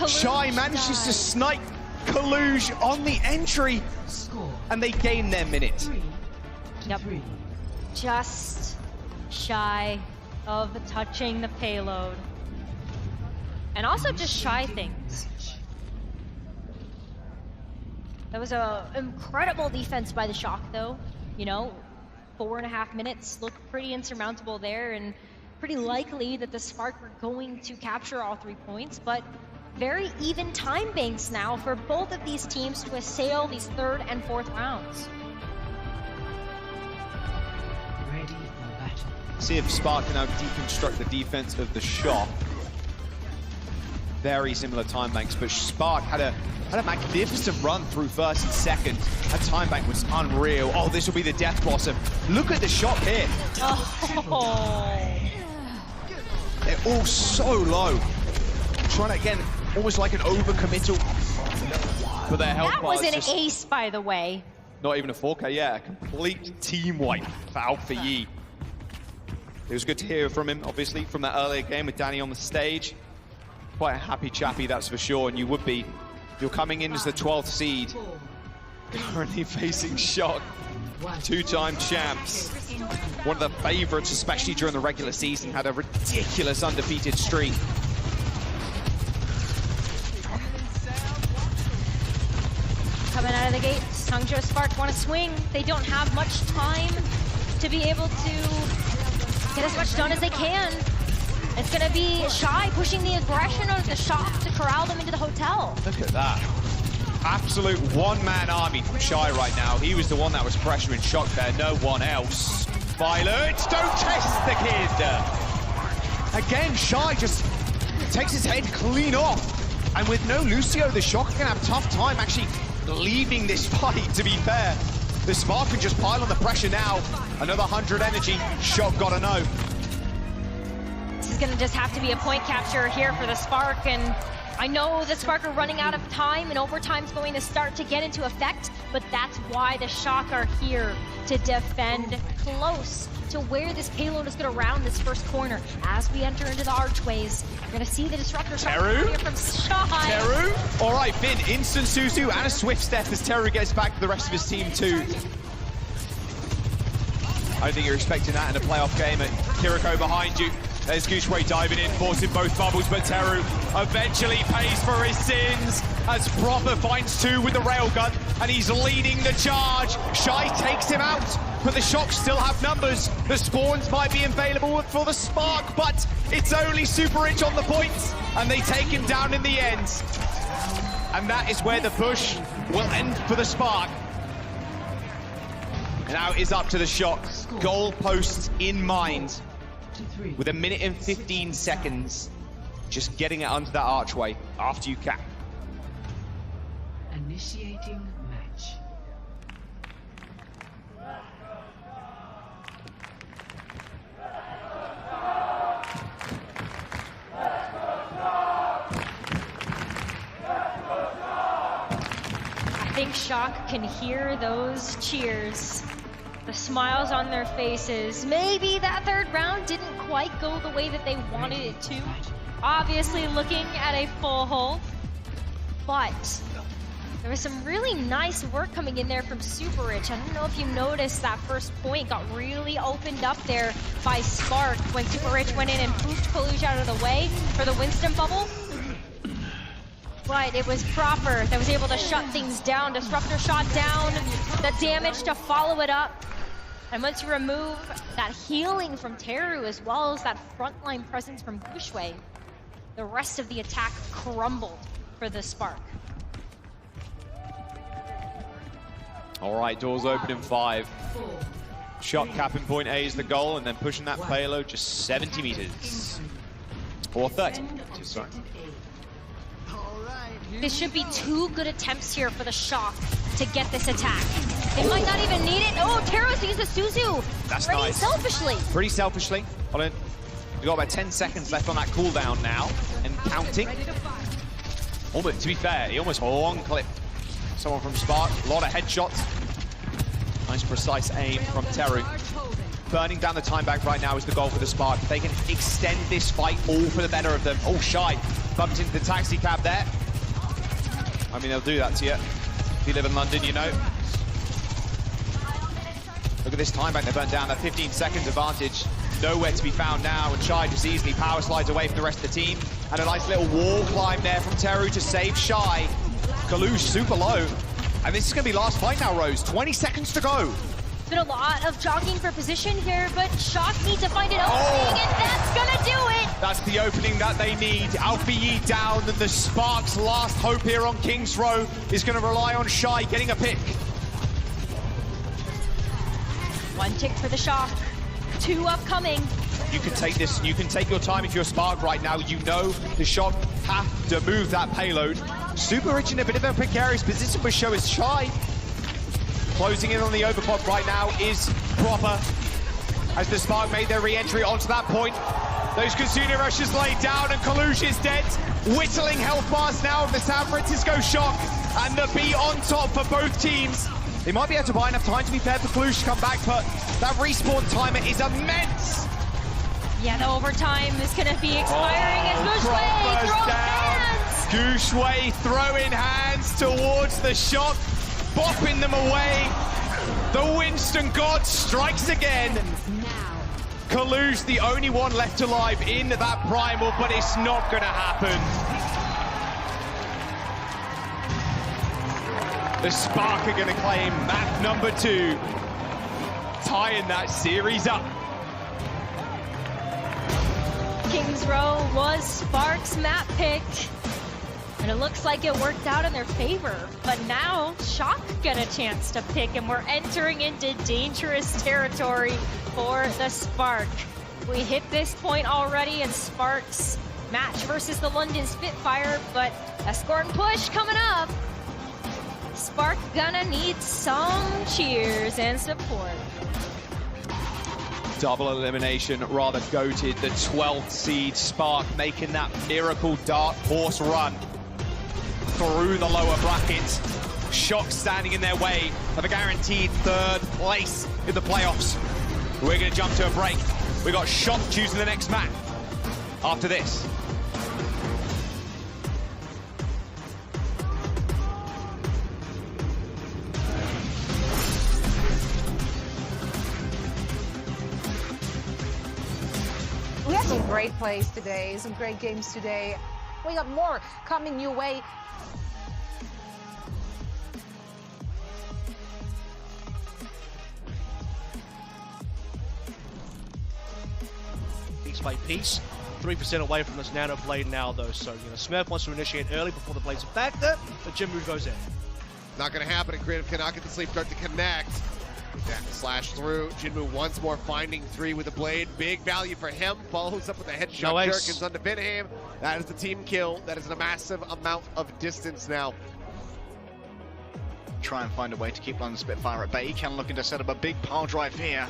Shy manages to snipe Kalush on the entry, and they gain their minute. Yep. Just shy of touching the payload. And also just shy things. That was an incredible defense by the Shock, though. You know, 4.5 minutes look pretty insurmountable there, and pretty likely that the Spark were going to capture all 3 points, but very even time banks now for both of these teams to assail these 3rd and 4th rounds. Ready for battle. See if Spark can now deconstruct the defense of the Shock. Very similar time banks, but Spark had a magnificent run through 1st and 2nd. That time bank was unreal. Oh, this will be the death blossom. Look at the Shock here. Oh. They're all so low. Trying to, again, almost like an overcommittal for their health That was bars. an ace, by the way. Not even a 4K, yeah. A complete team wipe for Alpha Yi. It was good to hear from him, obviously, from that earlier game with Danny on the stage. Quite a happy chappy, that's for sure, and you would be. You're coming in as the 12th seed. Currently facing Shock. 2-time champs. One of the favorites, especially during the regular season, had a ridiculous undefeated streak. Coming out of the gate, Hangzhou Spark want to swing. They don't have much time to be able to get as much done as they can. It's going to be Shy pushing the aggression of the Shock to corral them into the hotel. Look at that. Absolute one-man army from Shy right now. He was the one that was pressuring Shock there, no one else. Violet, don't test the kid! Again, Shy just takes his head clean off. And with no Lucio, the Shock are going to have a tough time actually leaving this fight, to be fair. The Spark can just pile on the pressure now. Another 100 energy. Shock gotta know. This is going to just have to be a point capture here for the Spark, and I know the Spark are running out of time, and overtime's going to start to get into effect, but that's why the Shock are here to defend close to where this payload is going to round this first corner. As we enter into the archways, you're going to see the Disruptor shot here from Shy. Teru? All right, Finn, instant Suzu and a swift step as Teru gets back to the rest of his team too. I don't think you're expecting that in a playoff game. Kiriko behind you. There's Goochway diving in, forcing both bubbles, but Teru eventually pays for his sins as Proper finds 2 with the railgun, and he's leading the charge. Shy takes him out, but the Shock still have numbers. The spawns might be available for the Spark, but it's only Super Rich on the points, and they take him down in the end. And that is where the push will end for the Spark. Now it is up to the Shock. Goal posts in mind. With 1 minute and 15 seconds, just getting it under that archway after you cap. Initiating match. I think Shock can hear those cheers. The smiles on their faces. Maybe that 3rd round didn't quite go the way that they wanted it to. Obviously looking at a full hold, but there was some really nice work coming in there from Super Rich. I don't know if you noticed that first point got really opened up there by Spark when Super Rich went in and poofed Kaluj out of the way for the Winston bubble. But it was Proper that was able to shut things down. Disruptor shot down, the damage to follow it up. And once you remove that healing from Teru as well as that frontline presence from Gushwei, the rest of the attack crumbled for the Spark. All right, doors open in 5. Shot capping point A is the goal, and then pushing that payload just 70 meters. Or 30. Sorry. This should be 2 good attempts here for the Shock to get this attack. They might not even need it. Oh, Teru's used the Suzu. That's pretty nice. selfishly. Pretty selfishly. Hold on. We've got about 10 seconds left on that cooldown now, and counting. Almost, to be fair, he almost one-clipped someone from Spark. A lot of headshots. Nice precise aim from Teru. Burning down the time bank right now is the goal for the Spark. If they can extend this fight all for the better of them. Oh, Shy bumped into the taxi cab there. I mean, they'll do that to you. If you live in London, you know. Look at this time bank they burnt down. That 15 seconds advantage. Nowhere to be found now, and Shy just easily power slides away from the rest of the team. And a nice little wall climb there from Teru to save Shy. Kalush super low. And this is going to be last fight now, Rose. 20 seconds to go. It's been a lot of jogging for position here, but Shock need to find an opening, and that's gonna do it! That's the opening that they need. Alfie Yi down, and the Sparks' last hope here on King's Row is going to rely on Shy getting a pick. One tick for the Shock, 2 upcoming. You can take this, you can take your time if you're Spark right now. You know the Shock have to move that payload. Super Rich in a bit of a precarious position, but Show is Shy. Closing in on the overclock right now is Proper. As the Spark made their re-entry onto that point, those Kazuna rushes laid down and Kalush is dead. Whittling health bars now of the San Francisco Shock, and the beat on top for both teams. They might be able to buy enough time to be fair for Kalush to come back, but that respawn timer is immense. Yeah, the overtime is gonna be expiring as Gushway throws hands! Gushway throwing hands towards the Shock, bopping them away. The Winston God strikes again. Kalush, the only one left alive in that primal, but it's not gonna happen. The Spark are gonna claim map number 2, tying that series up. King's Row was Spark's map pick, and it looks like it worked out in their favor. But now Shock get a chance to pick, and we're entering into dangerous territory for the Spark. We hit this point already in Spark's match versus the London Spitfire, but a score and push coming up. Spark gonna need some cheers and support. Double elimination, rather goated. The 12th seed Spark making that miracle dark horse run through the lower brackets. Shock standing in their way of a guaranteed 3rd place in the playoffs. We're going to jump to a break. We got Shock choosing the next map after this. We had some great plays today, some great games today. We got more coming your way. Piece by piece. 3% away from this Nano blade now, though. So, Smurf wants to initiate early before the blade's are back there, but Jinmu goes in. Not going to happen, and Creative cannot get the sleep start to connect. That slash through. Jinmu once more finding 3 with the blade. Big value for him. Follows up with a headshot. No ace. Jerkins onto Binham. That is the team kill. That is a massive amount of distance now. Try and find a way to keep London Spitfire at bay. Ken looking to set up a big power drive here.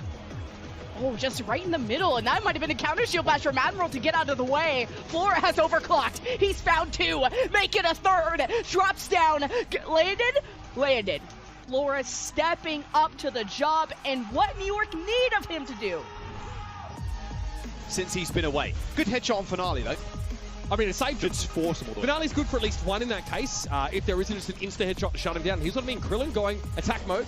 Oh, just right in the middle, and that might have been a counter shield flash from Admiral to get out of the way. Flora has overclocked. He's found 2. Make it a 3rd. Drops down. Landed. Flora stepping up to the job, and what New York need of him to do. Since he's been away. Good headshot on Finale, though. I mean, it's safe. It's forcible. Finale's good for at least 1 in that case. If there isn't just an insta headshot to shut him down. Here's what I mean. Krillin going attack mode.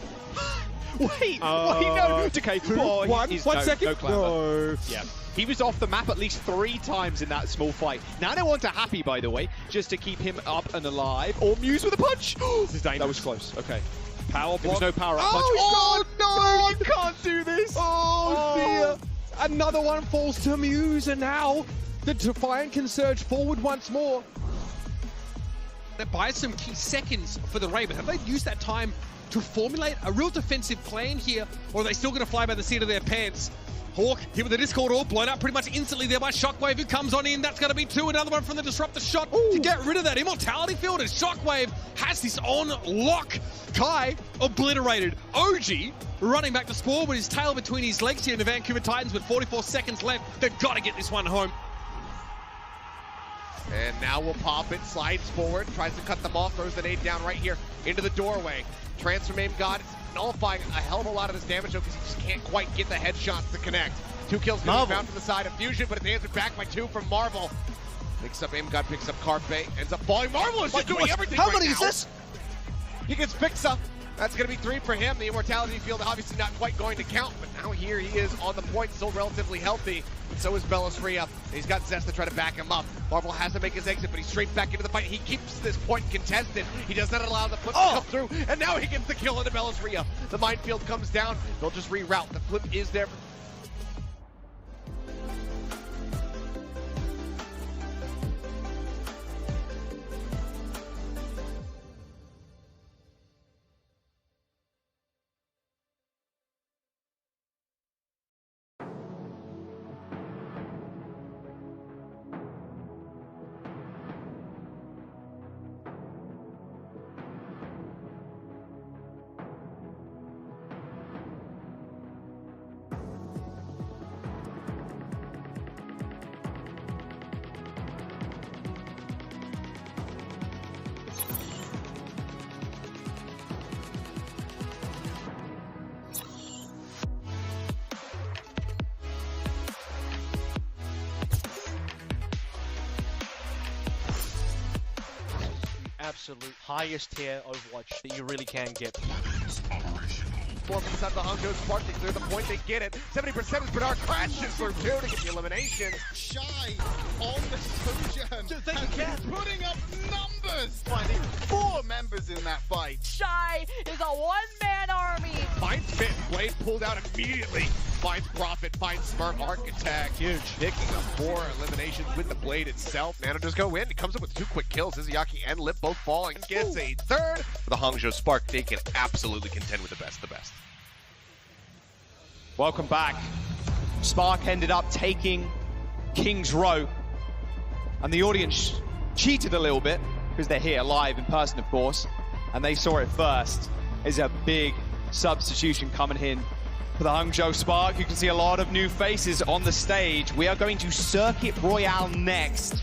Wait, no. Okay, 1 second. No. Yeah. He was off the map at least 3 times in that small fight. Nano onto Happy, by the way, just to keep him up and alive. Or Muse with a punch. This is dangerous. That was close. Okay. Power block. There was no power up punch. Oh, no, you can't do this. Oh, dear. Another one falls to Muse, and now the Defiant can surge forward once more. That buys some key seconds for the Raven. Have they used that time to formulate a real defensive plan here, or are they still going to fly by the seat of their pants? Hawk hit with the Discord all blown up pretty much instantly there by Shockwave, who comes on in. That's going to be 2. Another one from the Disruptor shot to get rid of that immortality field, and Shockwave has this on lock. Kai obliterated. OG running back to Spore with his tail between his legs here in the Vancouver Titans with 44 seconds left. They've got to get this one home. And now we'll pop it, slides forward, tries to cut them off, throws the nade down right here into the doorway. Transform God is nullifying a hell of a lot of this damage though, because he just can't quite get the headshots to connect. 2 kills going to be found to the side of Fusion, but it's answered back by 2 from Marvel. Picks up Aim God, picks up Carpe, ends up falling. Marvel is just doing everything How right many now. is this? He gets Pixa. That's going to be 3 for him. The immortality field obviously not quite going to count, but now here he is on the point, still relatively healthy. But so is Bellisria. He's got Zest to try to back him up. Marvel has to make his exit, but he's straight back into the fight. He keeps this point contested. He does not allow the flip to come through, and now he gets the kill into Bellisria. The minefield comes down. They'll just reroute. The flip is there. Absolute highest tier Overwatch that you really can get. Form inside the Hangzhou Spark, they clear the point, they get it. 70% is Bernard crashes through two to get the elimination. Shy on the Sojourn. Putting up numbers. Finding 4 members in that fight. Shy is a one-man army. Finds Fit, Blade pulled out immediately. Finds Prophet, finds Smurf, Architect. Huge. Picking up 4 eliminations with the Blade itself. Nano does go in. He comes up with 2 quick kills. Izayaki and Lip both falling. Gets a third. For the Hangzhou Spark, they can absolutely contend with the best of the best. Welcome back. Spark ended up taking King's Row, and the audience cheated a little bit because they're here live in person, of course, and they saw it first. There's a big substitution coming in for the Hangzhou Spark. You can see a lot of new faces on the stage. We are going to Circuit Royale next.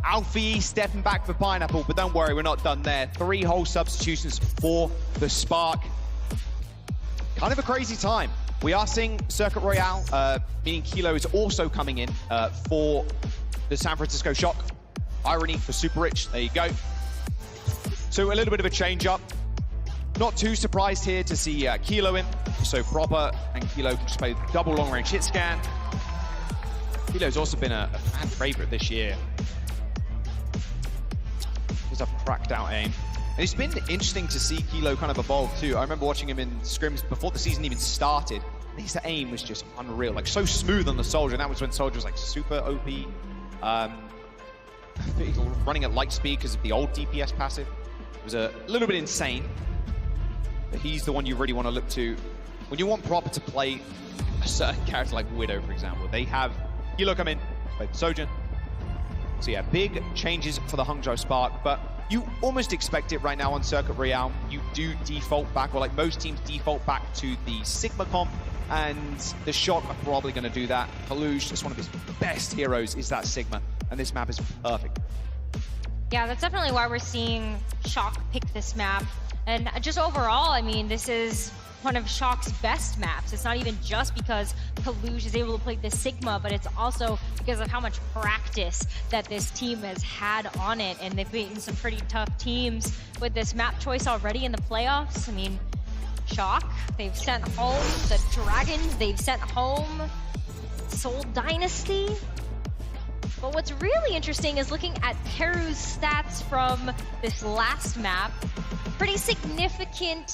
Alfie stepping back for Pineapple, but don't worry, we're not done there. 3 whole substitutions for the Spark. Kind of a crazy time. We are seeing Circuit Royale, meaning Kilo is also coming in for the San Francisco Shock. Irony for Super Rich, there you go. So a little bit of a change up. Not too surprised here to see Kilo in. So Proper and Kilo can just play double long range hit scan. Kilo's also been a fan favorite this year. He's a cracked out aim. And it's been interesting to see Kilo kind of evolve too. I remember watching him in scrims before the season even started. His aim was just unreal, like so smooth on the Soldier. And that was when Soldier was like super OP. Running at light speed because of the old DPS passive. It was a little bit insane. But he's the one you really want to look to when you want Proper to play a certain character like Widow, for example. They have Kilo come in, play the Sojourn. So yeah, big changes for the Hangzhou Spark, but you almost expect it right now on Circuit Royale. You do default back, or like most teams default back to the Sigma comp, and the Shock are probably going to do that. Kalush, just one of his best heroes, is that Sigma, and this map is perfect. Yeah, that's definitely why we're seeing Shock pick this map. And just overall, I mean, this is one of Shock's best maps. It's not even just because Kalush is able to play the Sigma, but it's also because of how much practice that this team has had on it. And they've beaten some pretty tough teams with this map choice already in the playoffs. I mean, Shock, they've sent home the Dragons, they've sent home Seoul Dynasty. But what's really interesting is looking at Teru's stats from this last map. Pretty significant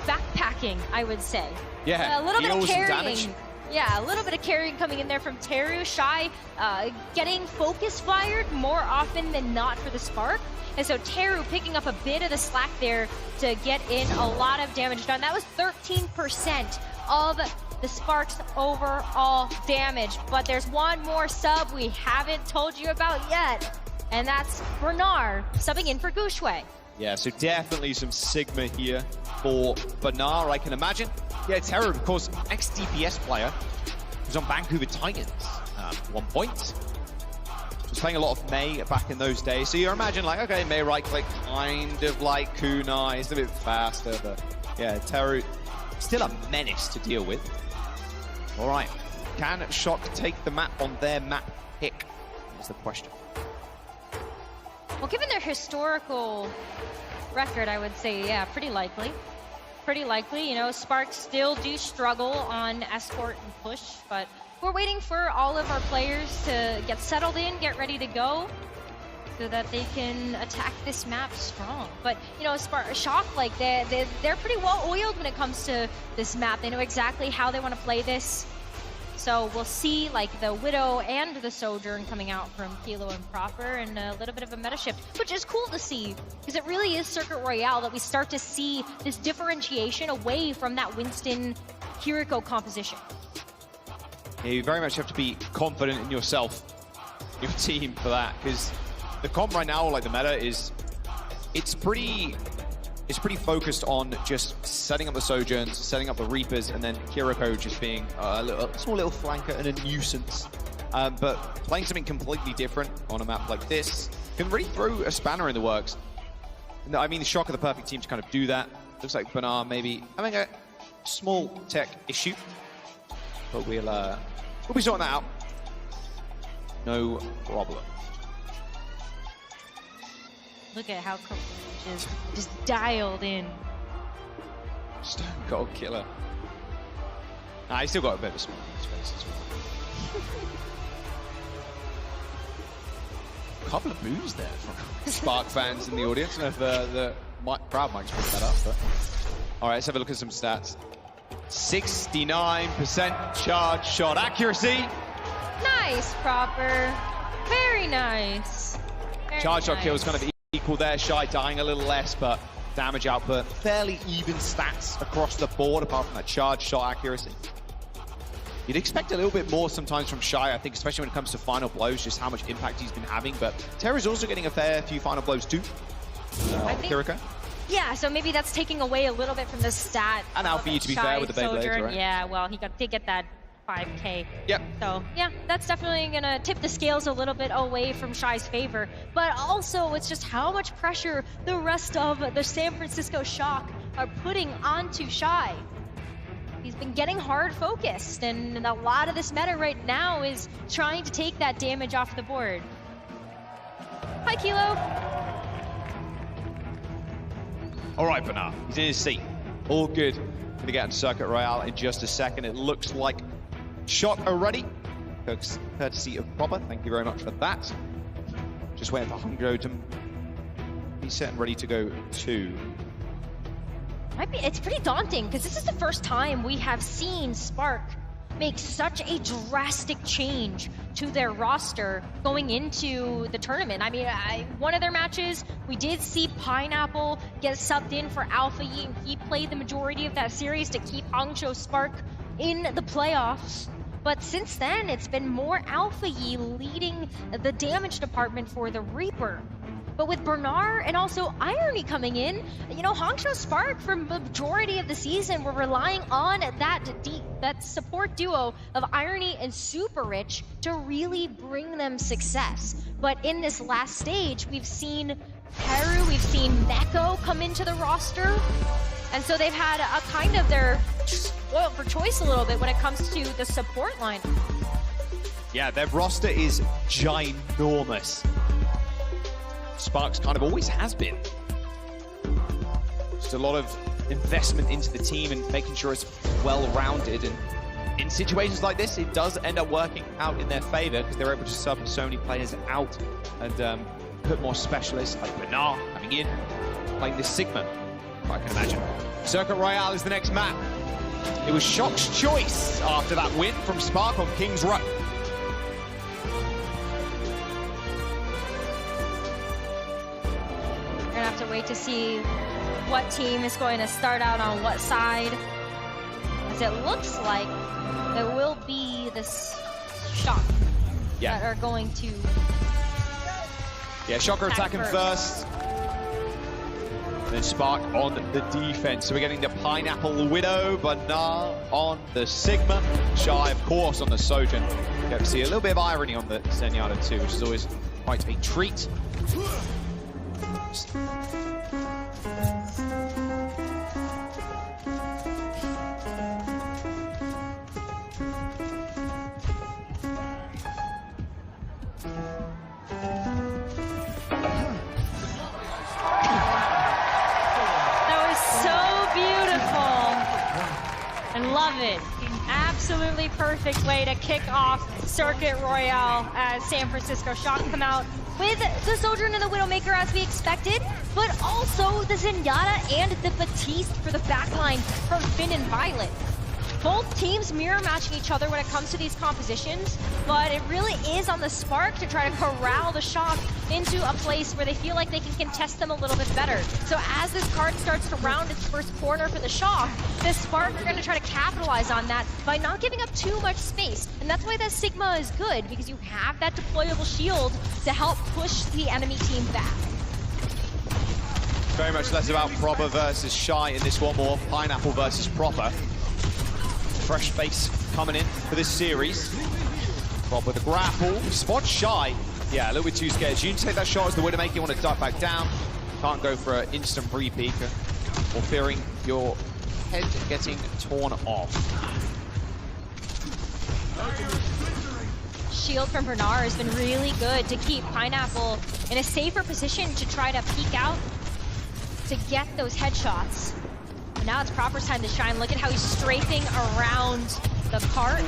backpacking, I would say. Yeah, a little bit of carrying. Damage. Yeah, a little bit of carrying coming in there from Teru. Shy getting focus fired more often than not for the Spark. And so Teru picking up a bit of the slack there to get in a lot of damage done. That was 13% of the Spark's overall damage. But there's one more sub we haven't told you about yet, and that's Bernard subbing in for Gushue. Yeah, so definitely some Sigma here for Bernard, I can imagine. Yeah, Teru, of course, ex-DPS player, who's on Vancouver Titans at one point. Was playing a lot of Mei back in those days. So you imagine, like, okay, Mei right click, kind of like Kunai, it's a bit faster, but yeah, Teru, still a menace to deal with. All right, can Shock take the map on their map pick? Is the question. Well, given their historical record, I would say, yeah, pretty likely. Pretty likely, you know, Sparks still do struggle on escort and push, but we're waiting for all of our players to get settled in, get ready to go, so that they can attack this map strong. But you know, Shock, like they're pretty well oiled when it comes to this map. They know exactly how they want to play this. So we'll see like the Widow and the Sojourn coming out from Kilo and Proper, and a little bit of a meta shift, which is cool to see, because it really is Circuit Royale that we start to see this differentiation away from that Winston Kiriko composition. Yeah, you very much have to be confident in yourself, your team, for that, because the comp right now, like the meta, it's pretty focused on just setting up the Sojourns, setting up the Reapers, and then Kiriko just being a small little flanker and a nuisance. But playing something completely different on a map like this can really throw a spanner in the works. I mean, the Shock are the perfect team to kind of do that. Looks like Banar maybe having a small tech issue, but we'll be sorting that out. No problem. Look at how Coach is just dialed in. Stone Cold Killer. Nah, he's still got a bit of a smile on his face as well. A couple of boos there from Spark fans in the audience. I don't know if the crowd might pick that up. But... all right, let's have a look at some stats. 69% charge shot accuracy. Nice, Proper. Very nice. Charge shot kills kind of equal there. Shy dying a little less, but damage output fairly even stats across the board, apart from that charge shot accuracy. You'd expect a little bit more sometimes from Shy, I think, especially when it comes to final blows, just how much impact he's been having. But Terra's also getting a fair few final blows too. Kiriko. Yeah, so maybe that's taking away a little bit from the stat. And Alfie, to be fair, with the Beyblades, right? Yeah, well, he did get that 5K. Yep. So, yeah, that's definitely going to tip the scales a little bit away from Shy's favor. But also, it's just how much pressure the rest of the San Francisco Shock are putting onto Shy. He's been getting hard focused, and a lot of this meta right now is trying to take that damage off the board. Hi, Kilo. All right, Bernard, he's in his seat. All good. Gonna get into Circuit Royale in just a second. It looks like Shock are ready. Courtesy of Proper, thank you very much for that. Just waiting for Hungro to be set and ready to go too. It's pretty daunting, because this is the first time we have seen Spark make such a drastic change to their roster going into the tournament. I mean, one of their matches, we did see Pineapple get subbed in for Alpha Yi, and he played the majority of that series to keep Hangzhou Spark in the playoffs. But since then, it's been more Alpha Yi leading the damage department for the Reaper. But with Bernard and also Irony coming in, you know, Hangzhou Spark for the majority of the season were relying on that support duo of Irony and Super Rich to really bring them success. But in this last stage, we've seen Peru, we've seen Neko come into the roster, and so they've had a kind of their spoiled for choice a little bit when it comes to the support line. Yeah, their roster is ginormous. Sparks kind of always has been. Just a lot of investment into the team and making sure it's well-rounded. And in situations like this, it does end up working out in their favor, because they're able to sub so many players out and put more specialists like Bernard coming in, playing this Sigma, I can imagine. Circuit Royale is the next map. It was Shock's choice after that win from Spark on King's Row. We're gonna have to wait to see what team is going to start out on what side, as it looks like there will be this Shock that are going to Shock are attacking first. And then Spark on the defense. So we're getting the Pineapple Widow, Bernard on the Sigma, Shy, of course, on the Sojourn. Get to see a little bit of Irony on the Zenyatta too, which is always quite a treat. absolutely perfect way to kick off Circuit Royale as San Francisco Shock come out with the Sojourn and the Widowmaker as we expected, but also the Zenyatta and the Baptiste for the backline from Finn and Violet. Both teams mirror matching each other when it comes to these compositions, but it really is on the Spark to try to corral the Shock into a place where they feel like they can contest them a little bit better. So as this card starts to round its first corner for the Shock, the Spark are going to try to capitalize on that by not giving up too much space. And that's why that Sigma is good, because you have that deployable shield to help push the enemy team back. Very much less about Proper versus Shy in this one, more Pineapple versus Proper. Fresh face coming in for this series. Proper with the grapple, spots Shy. Yeah, a little bit too scared. You take that shot as the Widowmaker, you want to duck back down. Can't go for an instant re-peek or fearing your head getting torn off. Shield from Bernard has been really good to keep Pineapple in a safer position to try to peek out to get those headshots. And now it's Proper's time to shine. Look at how he's strafing around the cart,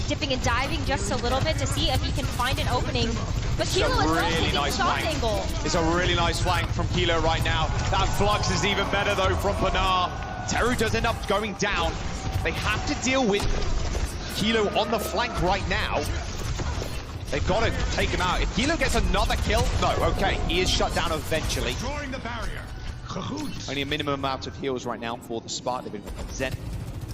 dipping and diving just a little bit to see if he can find an opening. But Kilo is well taking the shot angle. It's a really nice flank from Kilo right now. That Flux is even better though from Bernard. Teru does end up going down. They have to deal with Kilo on the flank right now. They've got to take him out. If Kilo gets another kill, no, okay, he is shut down eventually. Drawing the barrier. Only a minimum amount of heals right now for the Spark. They've been Zen.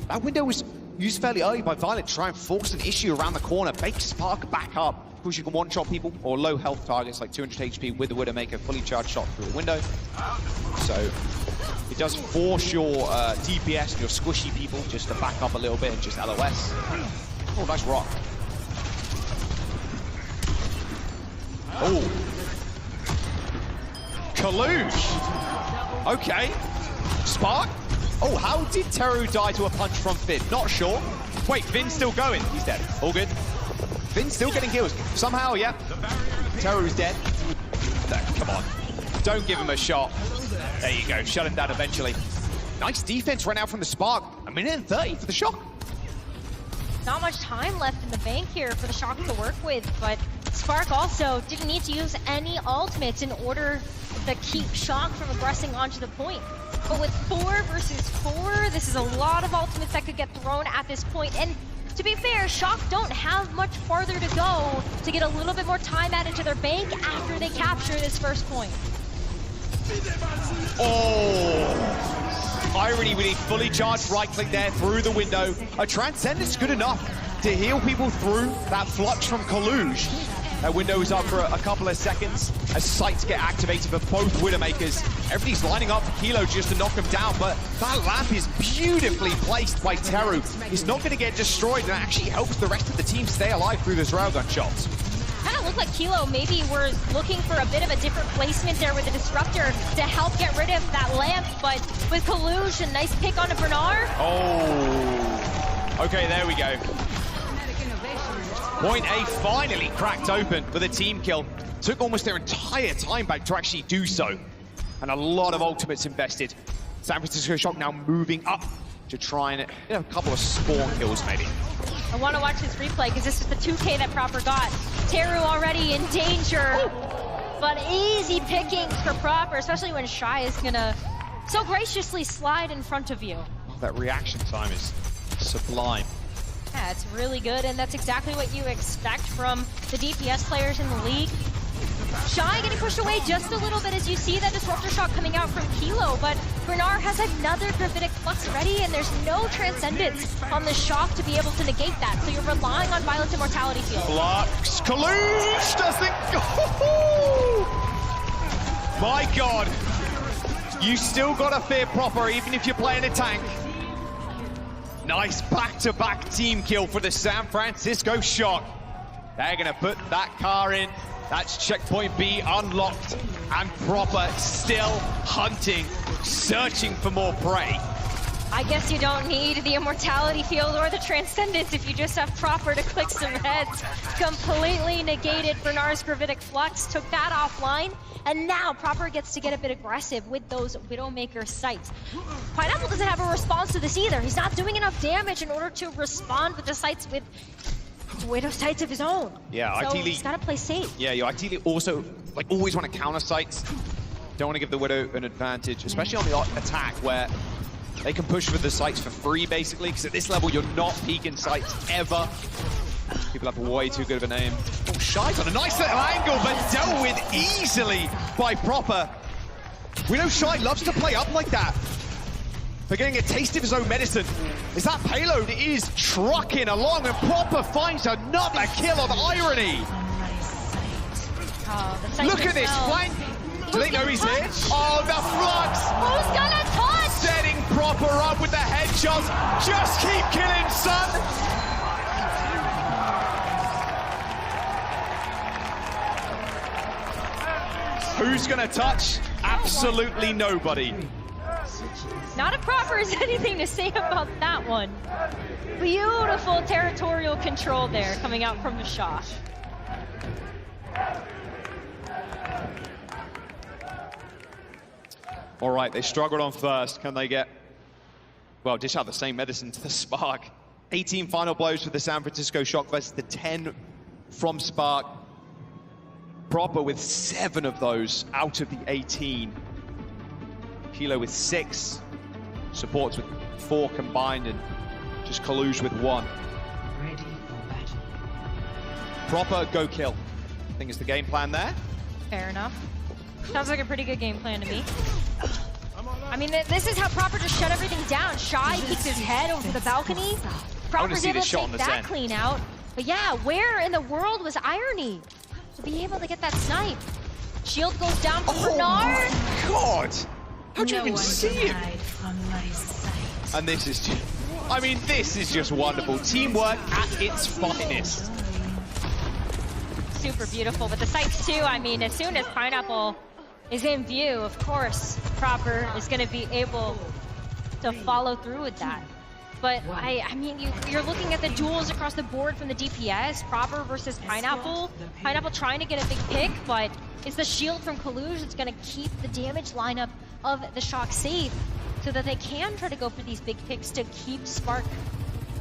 That window was used fairly early by Violet to try and force an issue around the corner. Bake Spark back up. Of course, you can one-shot people or low health targets like 200 HP with the Widowmaker, fully charged shot through the window. So it does force your DPS and your squishy people just to back up a little bit and just LOS. Oh, nice rock. Oh. Kalush. Okay. Spark. Oh, how did Teru die to a punch from Finn? Not sure. Wait, Finn's still going. He's dead. All good. Finn's still getting kills. Somehow, yeah. Teru's dead. No, come on. Don't give him a shot. There you go. Shut him down eventually. Nice defense right now from the Spark. A minute and 30 for the Shock. Not much time left in the bank here for the Shock to work with, but Spark also didn't need to use any ultimates in order to keep Shock from aggressing onto the point. But with 4 versus 4, this is a lot of ultimates that could get thrown at this point. And to be fair, Shock don't have much farther to go to get a little bit more time added to their bank after they capture this first point. Oh! Irony with a fully charged right click there through the window. A Transcendence good enough to heal people through that Flux from Kalush. That window is up for a couple of seconds as sights get activated for both Widowmakers. Everybody's lining up for Kilo just to knock him down, but that lamp is beautifully placed by Teru. He's not going to get destroyed, and actually helps the rest of the team stay alive through those railgun shots. Kind of looked like Kilo maybe were looking for a bit of a different placement there with the Disruptor to help get rid of that lamp, but with Kalush, a nice pick on a Bernard. Oh, okay, there we go. Point A finally cracked open with a team kill. Took almost their entire time back to actually do so. And a lot of ultimates invested. San Francisco Shock now moving up to try and, you know, a couple of spawn kills maybe. I want to watch this replay because this is the 2K that Proper got. Teru already in danger, but easy pickings for Proper, especially when Shy is gonna so graciously slide in front of you. Oh, that reaction time is sublime. Yeah, it's really good, and that's exactly what you expect from the DPS players in the league. Shy getting pushed away just a little bit as you see that Disruptor shot coming out from Kilo, but Bernard has another Gravitic Flux ready, and there's no Transcendence on the Shock to be able to negate that, so you're relying on Violet's Immortality Field. Flux, Kalush doesn't go! My God! You still gotta fear Proper, even if you're playing a tank. Nice back-to-back team kill for the San Francisco Shock. They're gonna put that car in. That's checkpoint B unlocked, and Proper still hunting, searching for more prey. I guess you don't need the Immortality Field or the Transcendence if you just have Proper to click some heads. Completely negated Bernard's Gravitic Flux, took that offline, and now Proper gets to get a bit aggressive with those Widowmaker sights. Pineapple doesn't have a response to this either. He's not doing enough damage in order to respond with the sights with Widow sights of his own. Yeah, so ideally, he's gotta play safe. Yeah, you ideally also like always want to counter sights. Don't want to give the Widow an advantage, especially on the attack where they can push with the sights for free, basically, because at this level, you're not peeking sights ever. People have way too good of a name. Oh, Shy's on a nice little angle, but dealt with easily by Proper. We know Shy loves to play up like that. They're getting a taste of his own medicine. As that payload is trucking along, and Proper finds another kill of Irony. Oh, look at this flank. Do they know he's here? Oh, the flux! Who's gonna touch? Setting Proper up with the headshots. Just keep killing, son! Who's gonna touch? Absolutely nobody. Not a Proper has anything to say about that one. Beautiful territorial control there coming out from the shot. All right, they struggled on first. Can they get, well, dish out the same medicine to the Spark. 18 final blows for the San Francisco Shock versus the 10 from Spark. Proper with 7 of those out of the 18. Kilo with 6. Supports with 4 combined, and just Kaluge with 1. Ready for battle. Proper, go kill. I think is the game plan there. Fair enough. Sounds like a pretty good game plan to me. I mean, this is how Proper just shut everything down. Shy keeps his head over the balcony. Proper's able to take that clean out. But yeah, where in the world was Irony to be able to get that snipe? Shield goes down for Bernard. Oh God! How'd you even see him? And this is just, I mean, this is just wonderful. Teamwork at its finest. Super beautiful, but the sights too, I mean, as soon as Pineapple is in view, of course, Proper is going to be able to follow through with that. But I mean, you're looking at the duels across the board from the DPS, Proper versus Pineapple. Pineapple trying to get a big pick, but it's the shield from Kaluge that's going to keep the damage lineup of the Shock safe so that they can try to go for these big picks to keep Spark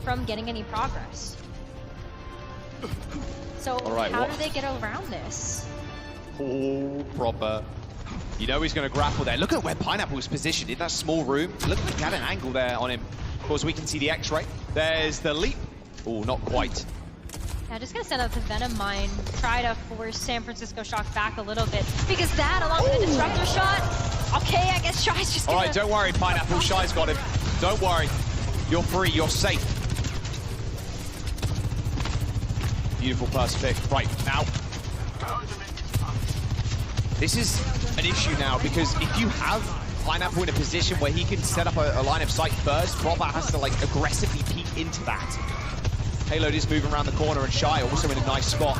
from getting any progress. So how do they get around this? Oh, Proper. You know he's going to grapple there. Look at where Pineapple was positioned in that small room. Look like he had an angle there on him. Of course, we can see the X-ray. There's the leap. Oh, not quite. Yeah, just going to set up the Venom Mine. Try to force San Francisco Shock back a little bit. Because that, along with the Disruptor shot, okay, I guess Shy's just gonna... All right, don't worry, Pineapple. Shy's got him. Don't worry. You're free. You're safe. Beautiful first pick. Right, now. This is an issue now, because if you have Pineapple in a position where he can set up a line of sight first, Proper has to like aggressively peek into that. Payload is moving around the corner, and Shy also in a nice spot.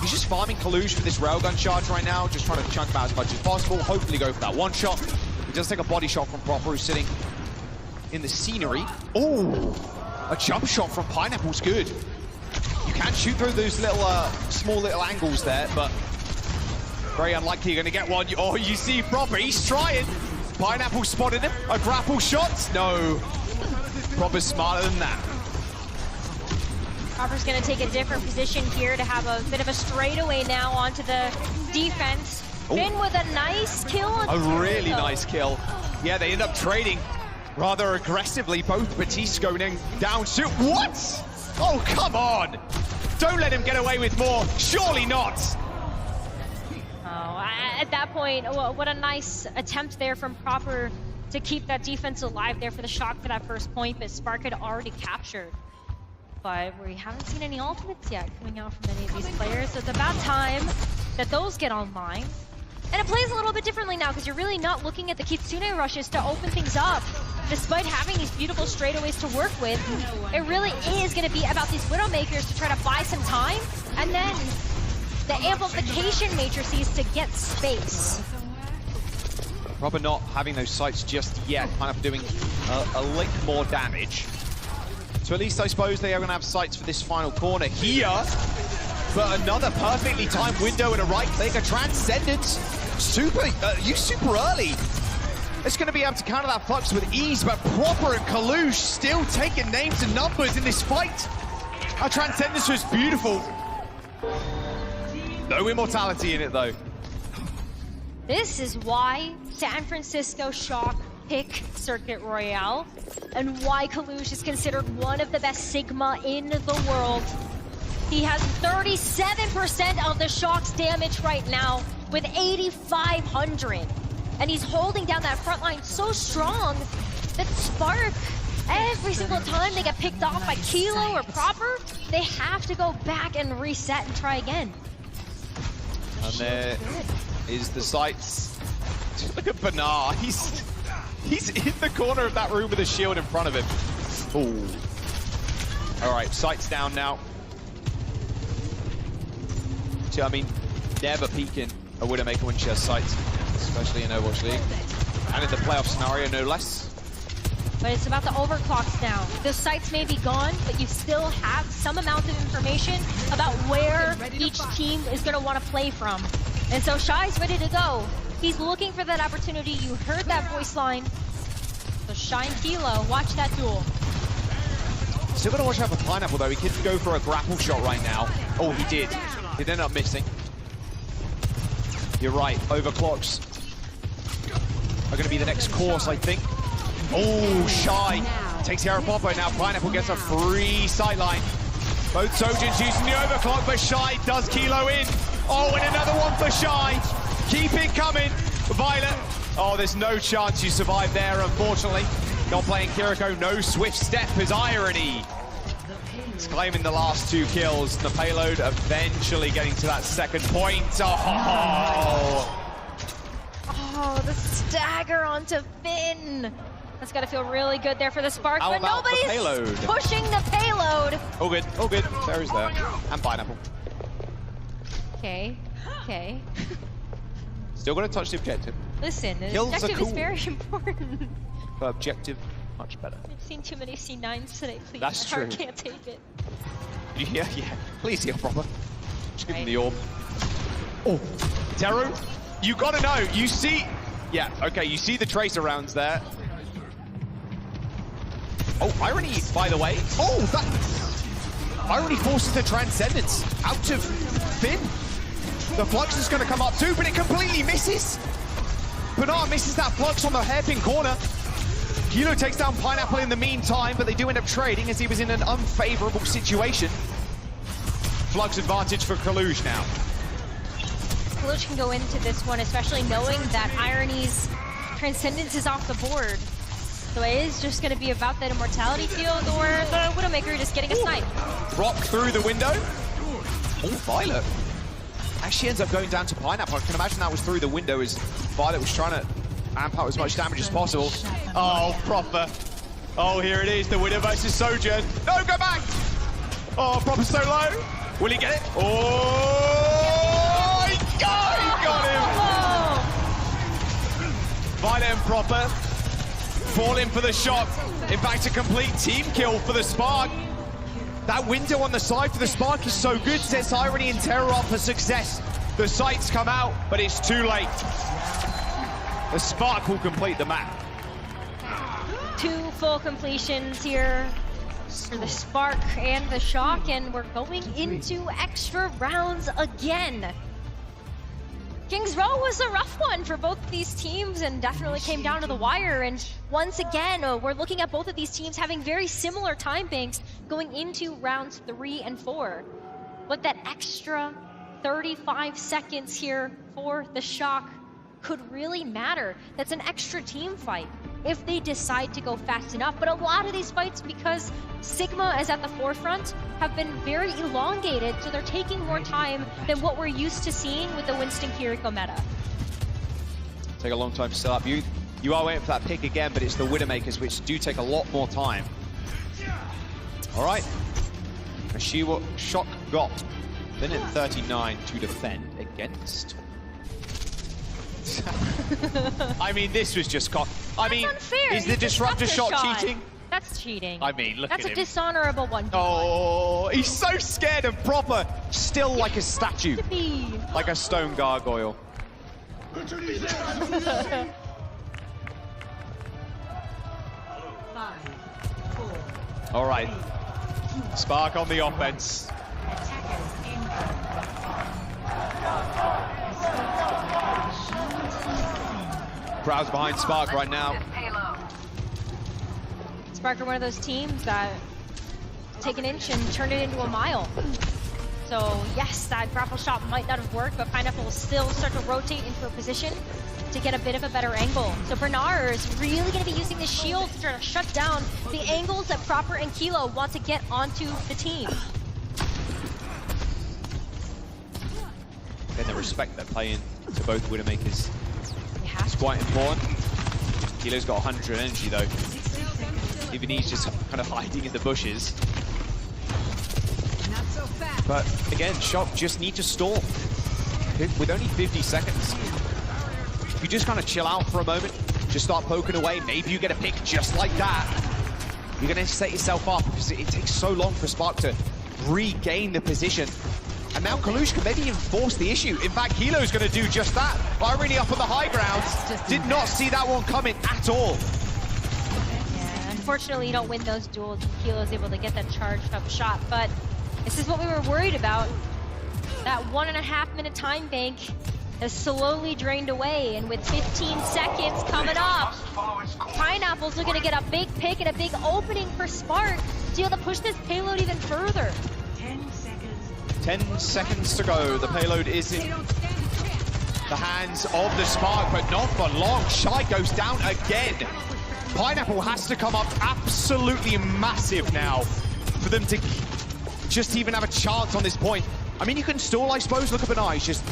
He's just farming Kaluge for this railgun charge right now, just trying to chunk him out as much as possible, hopefully go for that one shot. He does take a body shot from Proper, who's sitting in the scenery. Oh, a jump shot from Pineapple's good. You can shoot through those little, small little angles there, but very unlikely you're going to get one. Oh, you see Proper, he's trying. Pineapple spotted him. A grapple shot? No. Proper's smarter than that. Proper's going to take a different position here to have a bit of a straightaway now onto the defense. Finn with a nice kill. A really nice kill. Yeah, they end up trading rather aggressively. Both Batiste going in down. Shoot. What? Oh, come on. Don't let him get away with more. Surely not. At that point, what a nice attempt there from Proper to keep that defense alive there for the Shock for that first point that Spark had already captured. But we haven't seen any ultimates yet coming out from any of these players, so it's about time that those get online. And it plays a little bit differently now, because you're really not looking at the Kitsune rushes to open things up. Despite having these beautiful straightaways to work with, it really is going to be about these Widowmakers to try to buy some time, and then the amplification matrices to get space. Proper not having those sights just yet, kind of doing a lick more damage. So at least I suppose they are going to have sights for this final corner here. But another perfectly timed window and a right click, a Transcendence. Super early. It's going to be able to counter that Flux with ease, but Proper and Kalush still taking names and numbers in this fight. Our Transcendence was beautiful. No immortality in it though. This is why San Francisco Shock pick Circuit Royale, and why Kalush is considered one of the best Sigma in the world. He has 37% of the Shock's damage right now with 8,500. And he's holding down that front line so strong that Spark, every single time they get picked off by Kilo or Proper, they have to go back and reset and try again. And there is the sights. Look at Bernard. He's in the corner of that room with a shield in front of him. Ooh. All right, sights down now. So, I mean, never peeking a Widowmaker when she has sights, especially in Overwatch League. And in the playoff scenario, no less. But it's about the overclocks now. The sights may be gone, but you still have some amount of information about where each team is going to want to play from. And so Shy's ready to go. He's looking for that opportunity. You heard that voice line. So Shy and Kilo, watch that duel. Still got to watch out for Pineapple, though. He could go for a grapple shot right now. Oh, he did. He ended up missing. You're right, overclocks are going to be the next course, I think. Oh, Shy takes care of Popo. Now Pineapple gets a free sightline. Both Sojins using the overclock, but Shy does Kilo in. Oh, and another one for Shy. Keep it coming, Violet. Oh, there's no chance you survive there, unfortunately. Not playing Kiriko, no swift step is Irony. He's claiming the last 2 kills. The payload eventually getting to that second point. Oh, the stagger onto Finn. That's got to feel really good there for the Spark, but nobody's pushing the payload. All good, all good. Sarah's there. And Pineapple. Okay. Still going to touch the objective. Listen, the objective is very important. But objective, much better. I've seen too many C9s today, please. That's My heart true. can't take it. Yeah. Please heal Proper. Just give him the orb. Oh, Teru, you got to know. You see... Yeah, okay, you see the tracer rounds there. Oh, Irony, by the way. Oh, that... Irony forces the Transcendence out of Finn. The Flux is going to come up too, but it completely misses. Bernard misses that Flux on the hairpin corner. Kilo takes down Pineapple in the meantime, but they do end up trading as he was in an unfavorable situation. Flux advantage for Kalush now. Kalush can go into this one, especially knowing that Irony's Transcendence is off the board. So it is just going to be about that immortality field or the Widowmaker just getting a snipe. Rock through the window. Oh, Violet. Actually ends up going down to Pineapple. I can imagine that was through the window as Violet was trying to amp out as much damage as possible. Oh, Proper. Oh, here it is. The Widow versus Sojourn. No, go back. Oh, Proper so low. Will he get it? Oh, he got him. Violet and Proper falling for the shot. In fact, a complete team kill for the Spark. That window on the side for the Spark is so good, sets Irony and Terror up for success. The sights come out, but it's too late. The Spark will complete the map. 2 full completions here for the Spark and the Shock, and we're going into extra rounds again. Kings Row was a rough one for both of these teams and definitely came down to the wire. And once again, we're looking at both of these teams having very similar time banks going into rounds 3 and 4. But that extra 35 seconds here for the Shock could really matter. That's an extra team fight if they decide to go fast enough. But a lot of these fights, because Sigma is at the forefront, have been very elongated, so they're taking more time than what we're used to seeing with the Winston Kiriko meta. Take a long time to set up. You are waiting for that pick again, but it's the Widowmakers, which do take a lot more time. All right. Ashiwa Shock got. Then at 39 to defend against. I mean, this was just unfair. Is the disruptor shot cheating? That's cheating. I mean, look at him. That's a dishonorable one. Oh, he's so scared and proper. Still like a statue. Like a stone gargoyle. All right. Spark on the offense. Crowd's behind Spark right now. Spark are one of those teams that take an inch and turn it into a mile. So yes, that grapple shot might not have worked, but Pineapple will still start to rotate into a position to get a bit of a better angle. So Bernard is really going to be using the shield to try to shut down the angles that Proper and Kilo want to get onto the team. And the respect they're playing to both Widowmakers is quite important. Kilo's got 100 energy though. Even he's just kind of hiding in the bushes. But again, Shock just need to stall. With only 50 seconds. If you just kind of chill out for a moment, just start poking away, maybe you get a pick just like that. You're going to set yourself up because it takes so long for Spark to regain the position. And now Kalush can maybe even force the issue. In fact, Kilo's going to do just that. Irony up on the high ground. Did not see that one coming at all. Yeah, unfortunately, you don't win those duels. Kilo's able to get that charged up shot, but this is what we were worried about. That 1.5 minute time bank has slowly drained away, and with 15 seconds coming up, Pineapple's looking to get a big pick and a big opening for Spark to be able to push this payload even further. 10 seconds to go. The payload is in the hands of the Spark, but not for long. Shy goes down again. Pineapple has to come up absolutely massive now for them to just even have a chance on this point. I mean, you can stall, I suppose. Look at Benai, he's just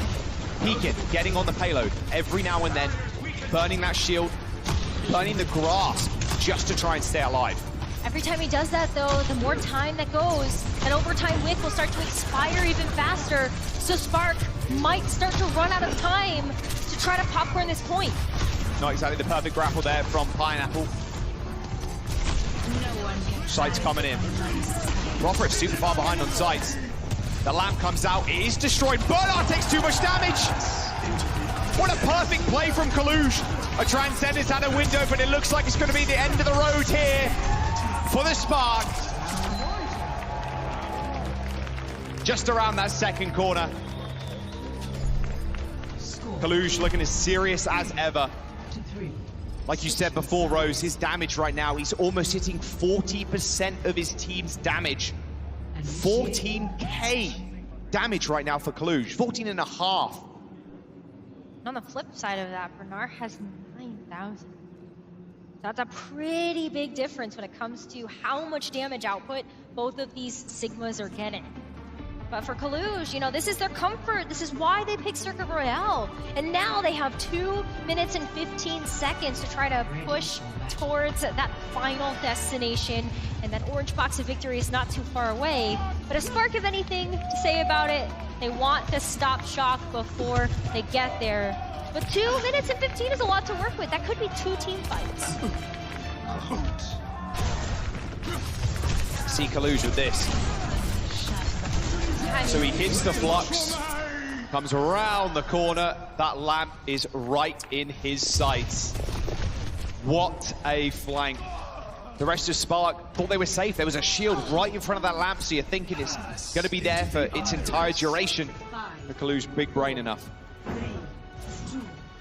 peeking, getting on the payload every now and then, burning that shield, burning the grasp just to try and stay alive. Every time he does that, though, the more time that goes, and overtime wick will start to expire even faster. So Spark might start to run out of time to try to popcorn this point. Not exactly the perfect grapple there from Pineapple. Sights coming in. Roper is super far behind on sights. The lamp comes out, it is destroyed. Bernard takes too much damage. What a perfect play from Kalush. A Transcendence out a window, but it looks like it's going to be the end of the road here for the Spark. Just around that second corner. Kalush looking as serious as ever. Like you said before, Rose, his damage right now, he's almost hitting 40% of his team's damage. 14k damage right now for Kalush, 14.5. On the flip side of that, Bernard has 9,000. That's a pretty big difference when it comes to how much damage output both of these Sigmas are getting. But for Kalush, you know, this is their comfort. This is why they picked Circuit Royale. And now they have 2 minutes and 15 seconds to try to push towards that final destination. And that orange box of victory is not too far away. But if Spark have anything to say about it, they want to stop Shock before they get there. But 2 minutes and 15 is a lot to work with. That could be 2 team fights. See Kalush with this. So he hits the flux, comes around the corner. That lamp is right in his sights. What a flank. The rest of Spark thought they were safe. There was a shield right in front of that lamp, so you're thinking it's going to be there for its entire duration. For Kalush, big brain enough.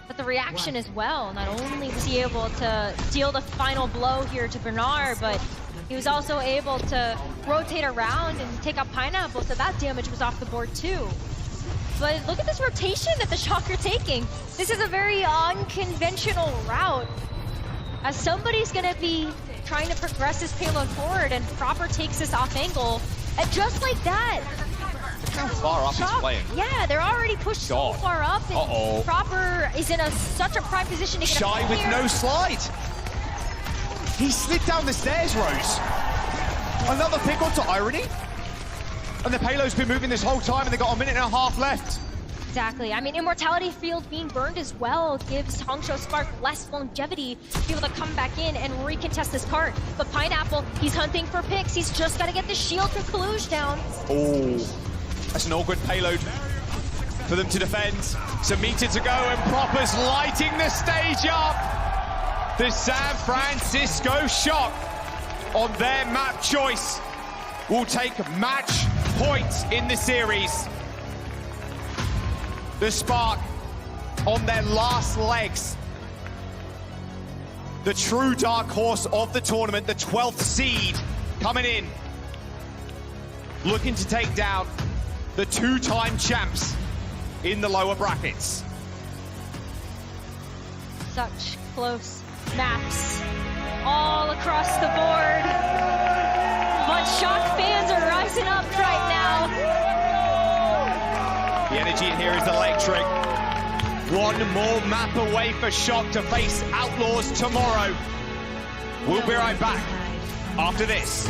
But the reaction as well. Not only was he able to deal the final blow here to Bernard, but he was also able to rotate around and take out Pineapple, so that damage was off the board too. But look at this rotation that the Shock are taking. This is a very unconventional route, as somebody's going to be trying to progress his payload forward, and Proper takes this off angle, and just like that, how far up he's playing. Yeah, they're already pushed so far up, and Proper is in such a prime position to get Shy with no slide. He slid down the stairs, Rose. Another pick onto Irony. And the payload's been moving this whole time, and they've got 1.5 minutes left. Exactly. I mean, Immortality Field being burned as well gives Hangzhou Spark less longevity to be able to come back in and recontest this cart. But Pineapple, he's hunting for picks. He's just got to get the shield from Kaluj down. Oh, that's an all-good payload for them to defend. It's a meter to go, and Proper's lighting the stage up. The San Francisco Shock on their map choice will take match points in the series. The Spark on their last legs. The true dark horse of the tournament, the 12th seed coming in. Looking to take down the two-time champs in the lower brackets. Such close maps all across the board. But Shock fans are rising up right now. The energy in here is electric. One more map away for Shock to face Outlaws tomorrow. We'll be right back after this.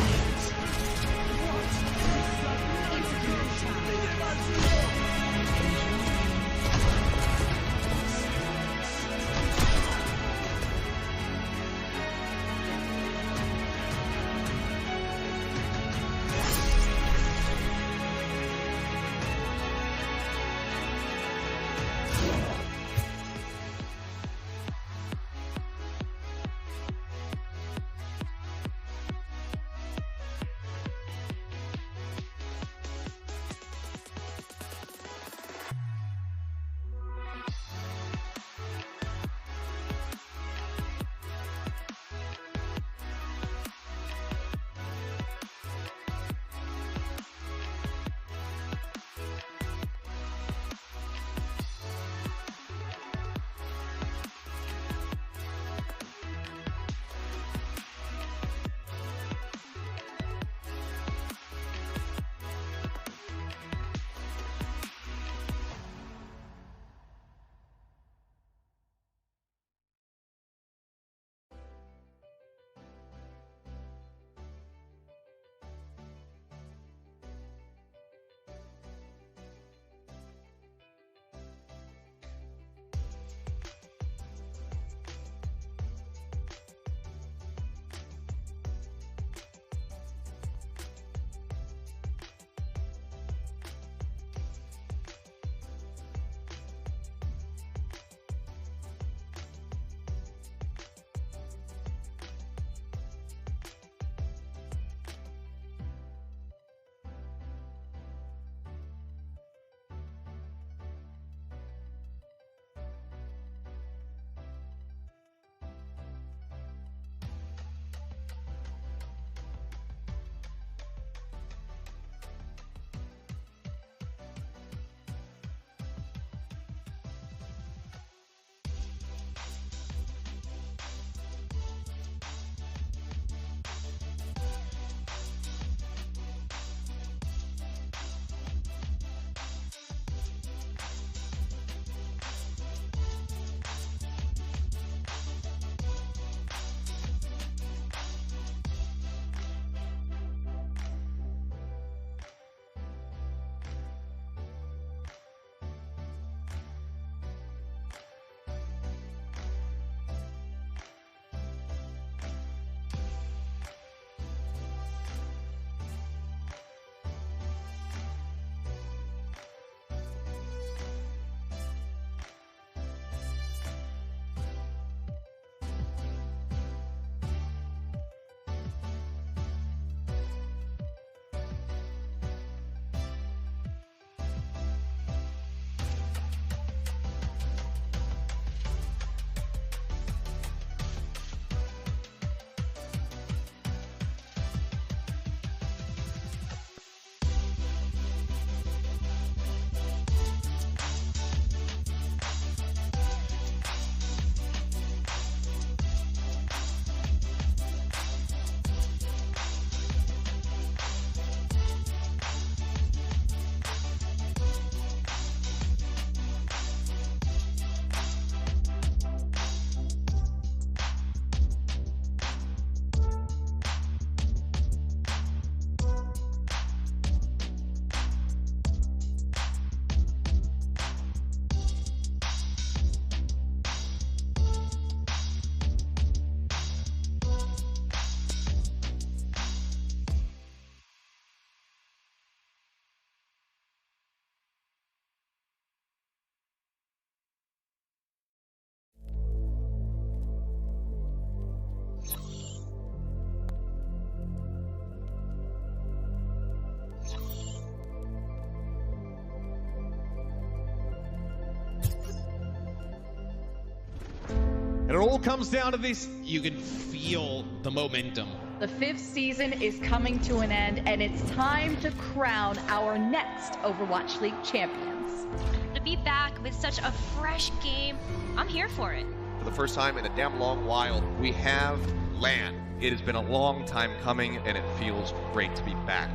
And it all comes down to this. You can feel the momentum. The 5th season is coming to an end, and it's time to crown our next Overwatch League champions. To be back with such a fresh game, I'm here for it. For the first time in a damn long while, we have LAN. It has been a long time coming, and it feels great to be back.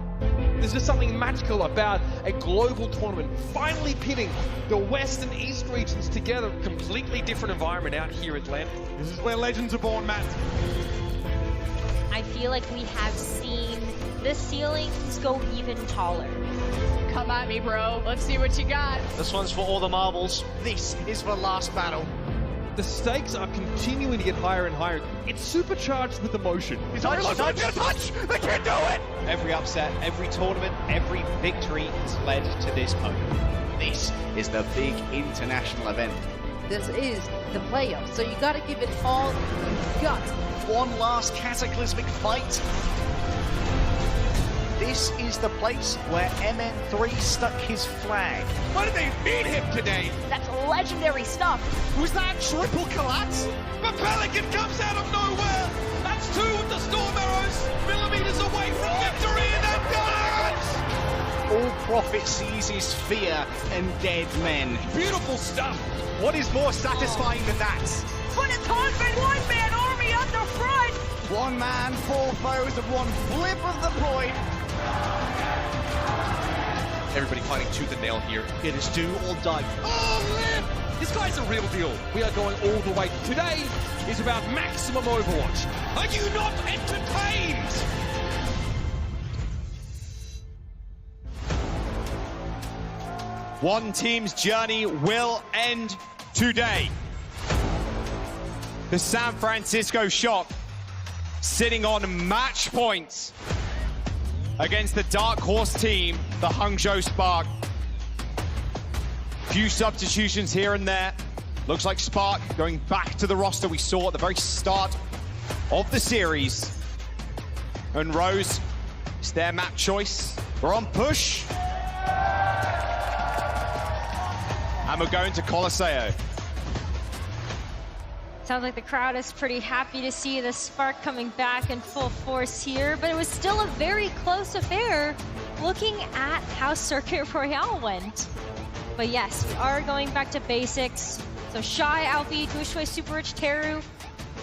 There's just something magical about a global tournament finally pitting the West and East regions together. Completely different environment out here at LAN. This is where legends are born, Matt. I feel like we have seen the ceilings go even taller. Come at me, bro. Let's see what you got. This one's for all the marbles. This is the last battle. The stakes are continuing to get higher and higher. It's supercharged with emotion. Touch! They can't do it! Every upset, every tournament, every victory has led to this moment. This is the big international event. This is the playoffs, so you gotta give it all you've got. One last cataclysmic fight. This is the place where MN3 stuck his flag. Why did they beat him today? That's legendary stuff. Was that triple collapse? The Pelican comes out of nowhere. That's 2 with the Storm Arrows. Millimeters away from victory, and they've got it! All Prophet sees is fear and dead men. Beautiful stuff. What is more satisfying than that? But it's been one-man army up the front! 1 man, 4 foes, and 1 flip of the point. Everybody fighting tooth and nail here. It is do or die. Oh, Liv! This guy's a real deal. We are going all the way. Today is about maximum Overwatch. Are you not entertained? One team's journey will end today. The San Francisco Shock sitting on match points against the Dark Horse team, the Hangzhou Spark. Few substitutions here and there. Looks like Spark going back to the roster we saw at the very start of the series. And Rose, it's their map choice. We're on push. And we're going to Colosseo. Sounds like the crowd is pretty happy to see the Spark coming back in full force here, but it was still a very close affair looking at how Circuit Royale went. But yes, we are going back to basics. So Shy, Alfie, Gushue, Super Rich, Teru,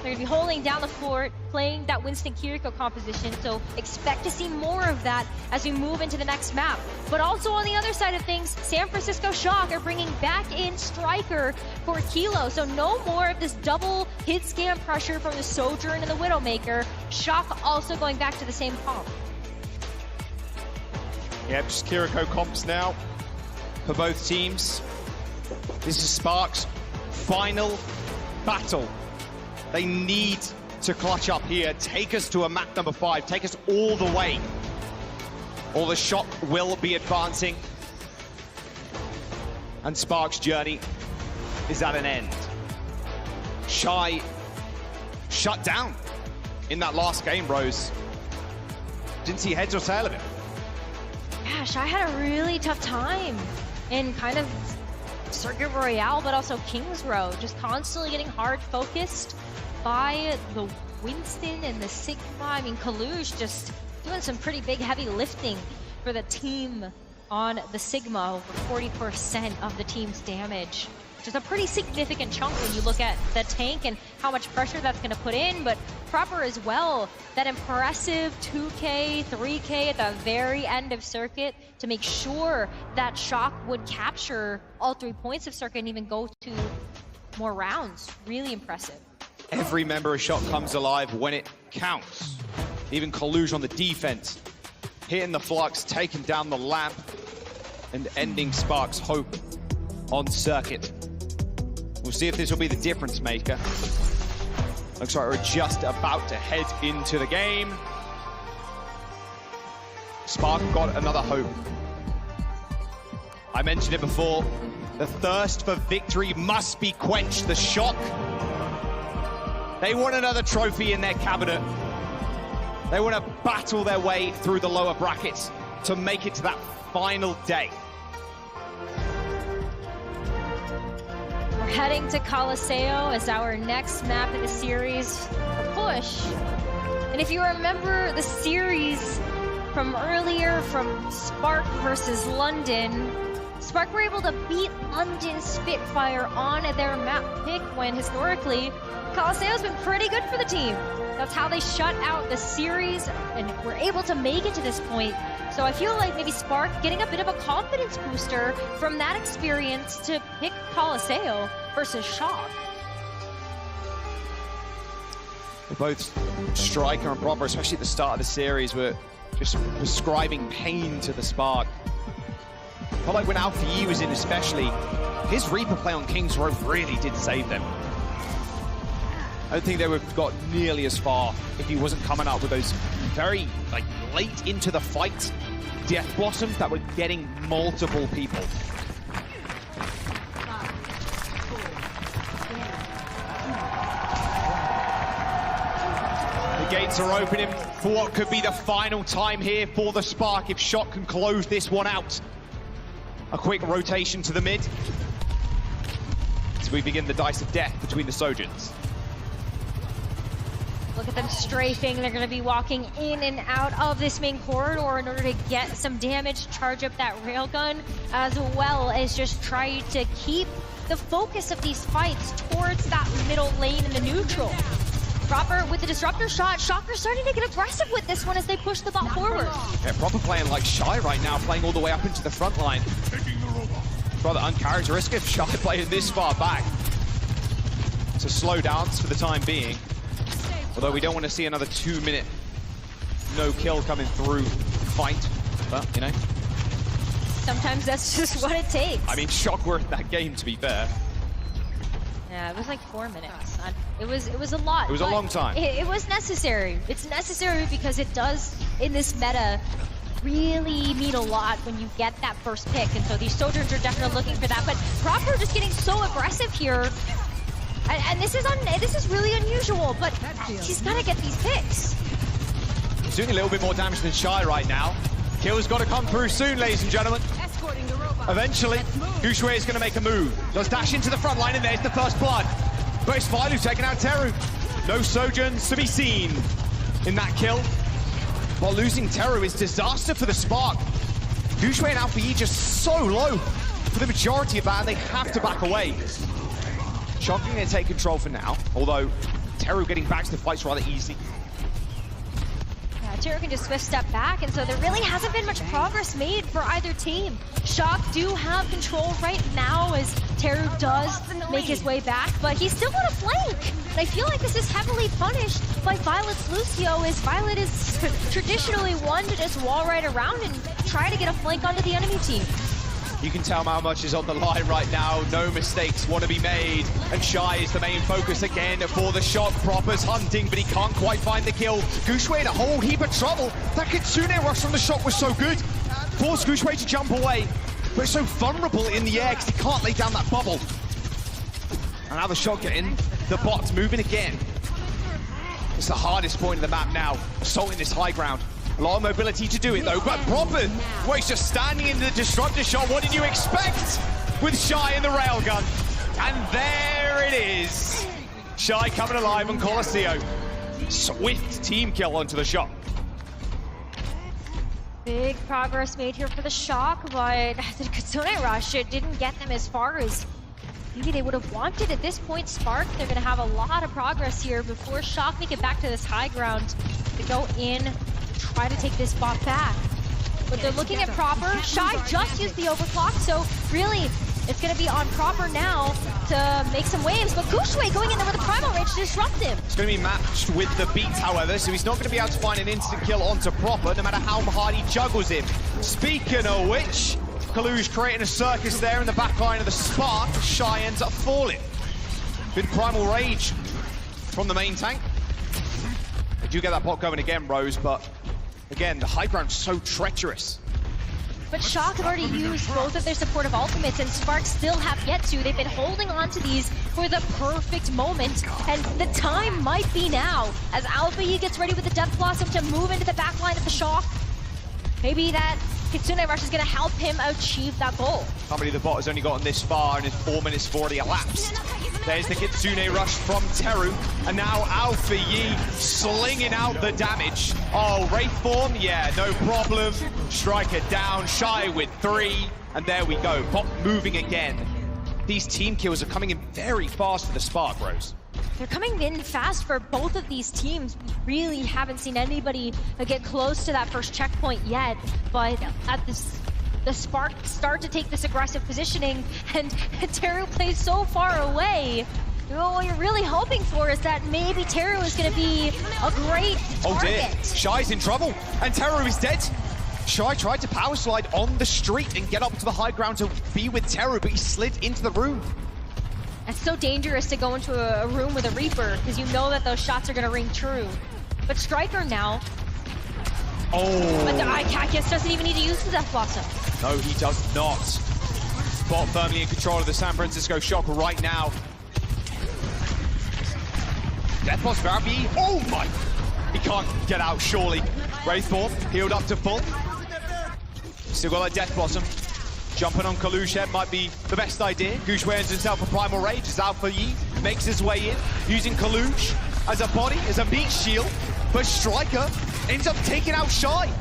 they're going to be holding down the fort, playing that Winston Kiriko composition, so expect to see more of that as we move into the next map. But also on the other side of things, San Francisco Shock are bringing back in Striker for Kilo, so no more of this double hit scam pressure from the Sojourn and the Widowmaker. Shock also going back to the same comp. Yep, just Kiriko comps now for both teams. This is Spark's final battle. They need to clutch up here, take us to a map number 5, take us all the way. Or the Shock will be advancing. And Spark's journey is at an end. Shy shut down in that last game, Rose. Didn't see heads or tail of it. Yeah, Shy had a really tough time in kind of Circuit Royale, but also King's Row, just constantly getting hard focused by the Winston and the Sigma. I mean, Kalush just doing some pretty big heavy lifting for the team on the Sigma, over 40% of the team's damage. Which is a pretty significant chunk when you look at the tank and how much pressure that's going to put in, but proper as well, that impressive 2K, 3K at the very end of Circuit to make sure that Shock would capture all 3 points of Circuit and even go to more rounds. Really impressive. Every member of Shock comes alive when it counts. Even Kalush on the defense, hitting the flux, taking down the lamp, and ending Spark's hope on Circuit. We'll see if this will be the difference maker. Looks like we're just about to head into the game. Spark got another hope. I mentioned it before. The thirst for victory must be quenched. The Shock, they want another trophy in their cabinet. They want to battle their way through the lower brackets to make it to that final day. We're heading to Coliseo as our next map in the series, the push. And if you remember the series from earlier, from Spark versus London, Spark were able to beat London Spitfire on their map pick when historically, Coliseo's been pretty good for the team. That's how they shut out the series and were able to make it to this point. So I feel like maybe Spark getting a bit of a confidence booster from that experience to pick Coliseo versus Shock. Both Striker and Proper, especially at the start of the series, were just prescribing pain to the Spark. I felt like when Alpha E was in especially, his Reaper play on King's Row really did save them. I don't think they would have got nearly as far if he wasn't coming up with those very late into the fight Death Blossoms that were getting multiple people. The gates are opening for what could be the final time here for the Spark if Shock can close this one out. A quick rotation to the mid as we begin the dice of death between the Sojans. Look at them strafing. They're going to be walking in and out of this main corridor in order to get some damage, charge up that railgun, as well as just try to keep the focus of these fights towards that middle lane in the neutral. Proper with the disruptor shot. Shocker starting to get aggressive with this one as they push the bot forward. Yeah, Proper playing like Shy right now, playing all the way up into the front line. It's rather uncharacteristic of Shy playing this far back. It's a slow dance for the time being. Although we don't want to see another 2-minute no-kill coming through fight. But, you know. Sometimes that's just what it takes. I mean, Shock worth that game, to be fair. Yeah, it was like 4 minutes. It was a lot. It was a long time. It was necessary. It's necessary because it does, in this meta, really mean a lot when you get that first pick. And so these Sojourners are definitely looking for that. But Proper just getting so aggressive here. And this is really unusual, but he's got to get these picks. He's doing a little bit more damage than Shy right now. Kill's got to come through soon, ladies and gentlemen. Eventually, Gushue is going to make a move. Does dash into the front line, and there's the first blood. But it's Filu taking out Teru. No Sojourns to be seen in that kill. While losing Teru is disaster for the Spark. Gushue and Alpha E just so low for the majority of that, and they have to back away. Shocking to take control for now, although Teru getting back to the fight's rather easy. Yeah, Teru can just swift step back, and so there really hasn't been much progress made for either team. Shock do have control right now as Teru does make his way back, but he's still got a flank. And I feel like this is heavily punished by Violet's Lucio, as Violet is traditionally one to just wall right around and try to get a flank onto the enemy team. You can tell how much is on the line right now. No mistakes want to be made. And Shy is the main focus again for the Shock. Proper's hunting, but he can't quite find the kill. Gushue in a whole heap of trouble. That Kitsune rush from the Shock was so good. Forced Gushue to jump away. But it's so vulnerable in the air because he can't lay down that bubble. And now the Shock getting the bots moving again. It's the hardest point of the map now. Assaulting this high ground. A lot of mobility to do it though, but Proper, well, he's just standing in the disruptor shot. What did you expect with Shy in the railgun? And there it is. Shy coming alive on Coliseo. Swift team kill onto the Shock. Big progress made here for the Shock, but the Kitsune rush, it didn't get them as far as maybe they would have wanted. At this point, Spark, they're going to have a lot of progress here before Shock make it back to this high ground to go in, try to take this bot back. But they're looking at Proper. Shy just used the overclock, so really, it's going to be on Proper now to make some waves. But Gushue going in there with a primal rage to disrupt him. It's going to be matched with the beats, however, so he's not going to be able to find an instant kill onto Proper, no matter how hard he juggles him. Speaking of which, Kalu's creating a circus there in the back line of the Spark. Shy ends up falling. Good primal rage from the main tank. They do get that bot going again, Rose, but again, the high ground's so treacherous. But Shock have already used both of their supportive ultimates, and Spark still have yet to. They've been holding on to these for the perfect moment, and the time might be now as Alpha E gets ready with the Death Blossom to move into the back line of the Shock. Maybe that Kitsune Rush is going to help him achieve that goal. Somebody the bot has only gotten this far and his 4 minutes have already elapsed. There's the Kitsune Rush from Teru, and now Alpha Yi slinging out the damage. Oh, Wraith form, yeah, no problem. Striker down, Shy with 3, and there we go. Bot moving again. These team kills are coming in very fast for the Spark, Rose. They're coming in fast for both of these teams. We really haven't seen anybody get close to that first checkpoint yet, but at this, the Spark start to take this aggressive positioning, and Teru plays so far away. What you're really hoping for is that maybe Teru is going to be a great target. Oh dear, Shy's in trouble, and Teru is dead. Shy tried to power slide on the street and get up to the high ground to be with Teru, but he slid into the room. It's so dangerous to go into a room with a Reaper, because you know that those shots are going to ring true. But Striker now... Oh! But the Icacus doesn't even need to use the Death Blossom. No, he does not. Bot firmly in control of the San Francisco Shock right now. Death Blossom for RB. Oh my! He can't get out, surely. Wraithborn healed up to full. Still got that Death Blossom. Jumping on Kalush might be the best idea. Goosh earns himself a Primal Rage as Alpha Yi makes his way in, using Kalush as a body, as a meat shield. But Striker ends up taking out Shy.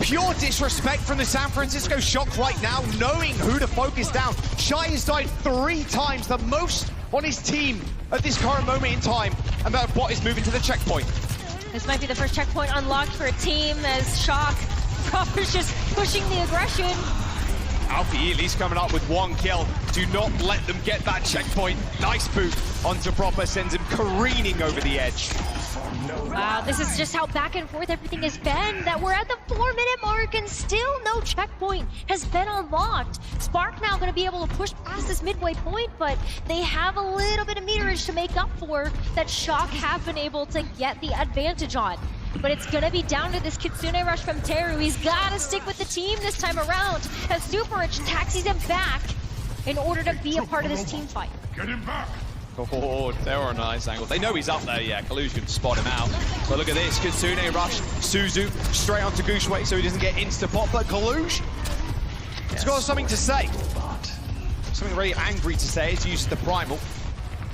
Pure disrespect from the San Francisco Shock right now, knowing who to focus down. Shy has died 3 times, the most on his team at this current moment in time. And that bot is moving to the checkpoint. This might be the first checkpoint unlocked for a team as Shock Proper's just pushing the aggression. Alpha Yi at least coming up with 1 kill. Do not let them get that checkpoint. Nice boot onto Proper, sends him careening over the edge. Wow, this is just how back and forth everything has been, that we're at the 4-minute mark and still no checkpoint has been unlocked. Spark now going to be able to push past this midway point, but they have a little bit of meterage to make up for that Shock have been able to get the advantage on. But it's going to be down to this Kitsune Rush from Teru. He's got to stick with the team this time around as Super Rich taxis him back in order to be a part of this team fight. Get him back! Oh, there are a nice angle. They know he's up there, yeah. Kalush can spot him out. But look at this, Kitsune Rush, Suzu, straight onto Gooshway so he doesn't get insta-pop. But Kalush has got something to say. Something really angry to say. He's used the Primal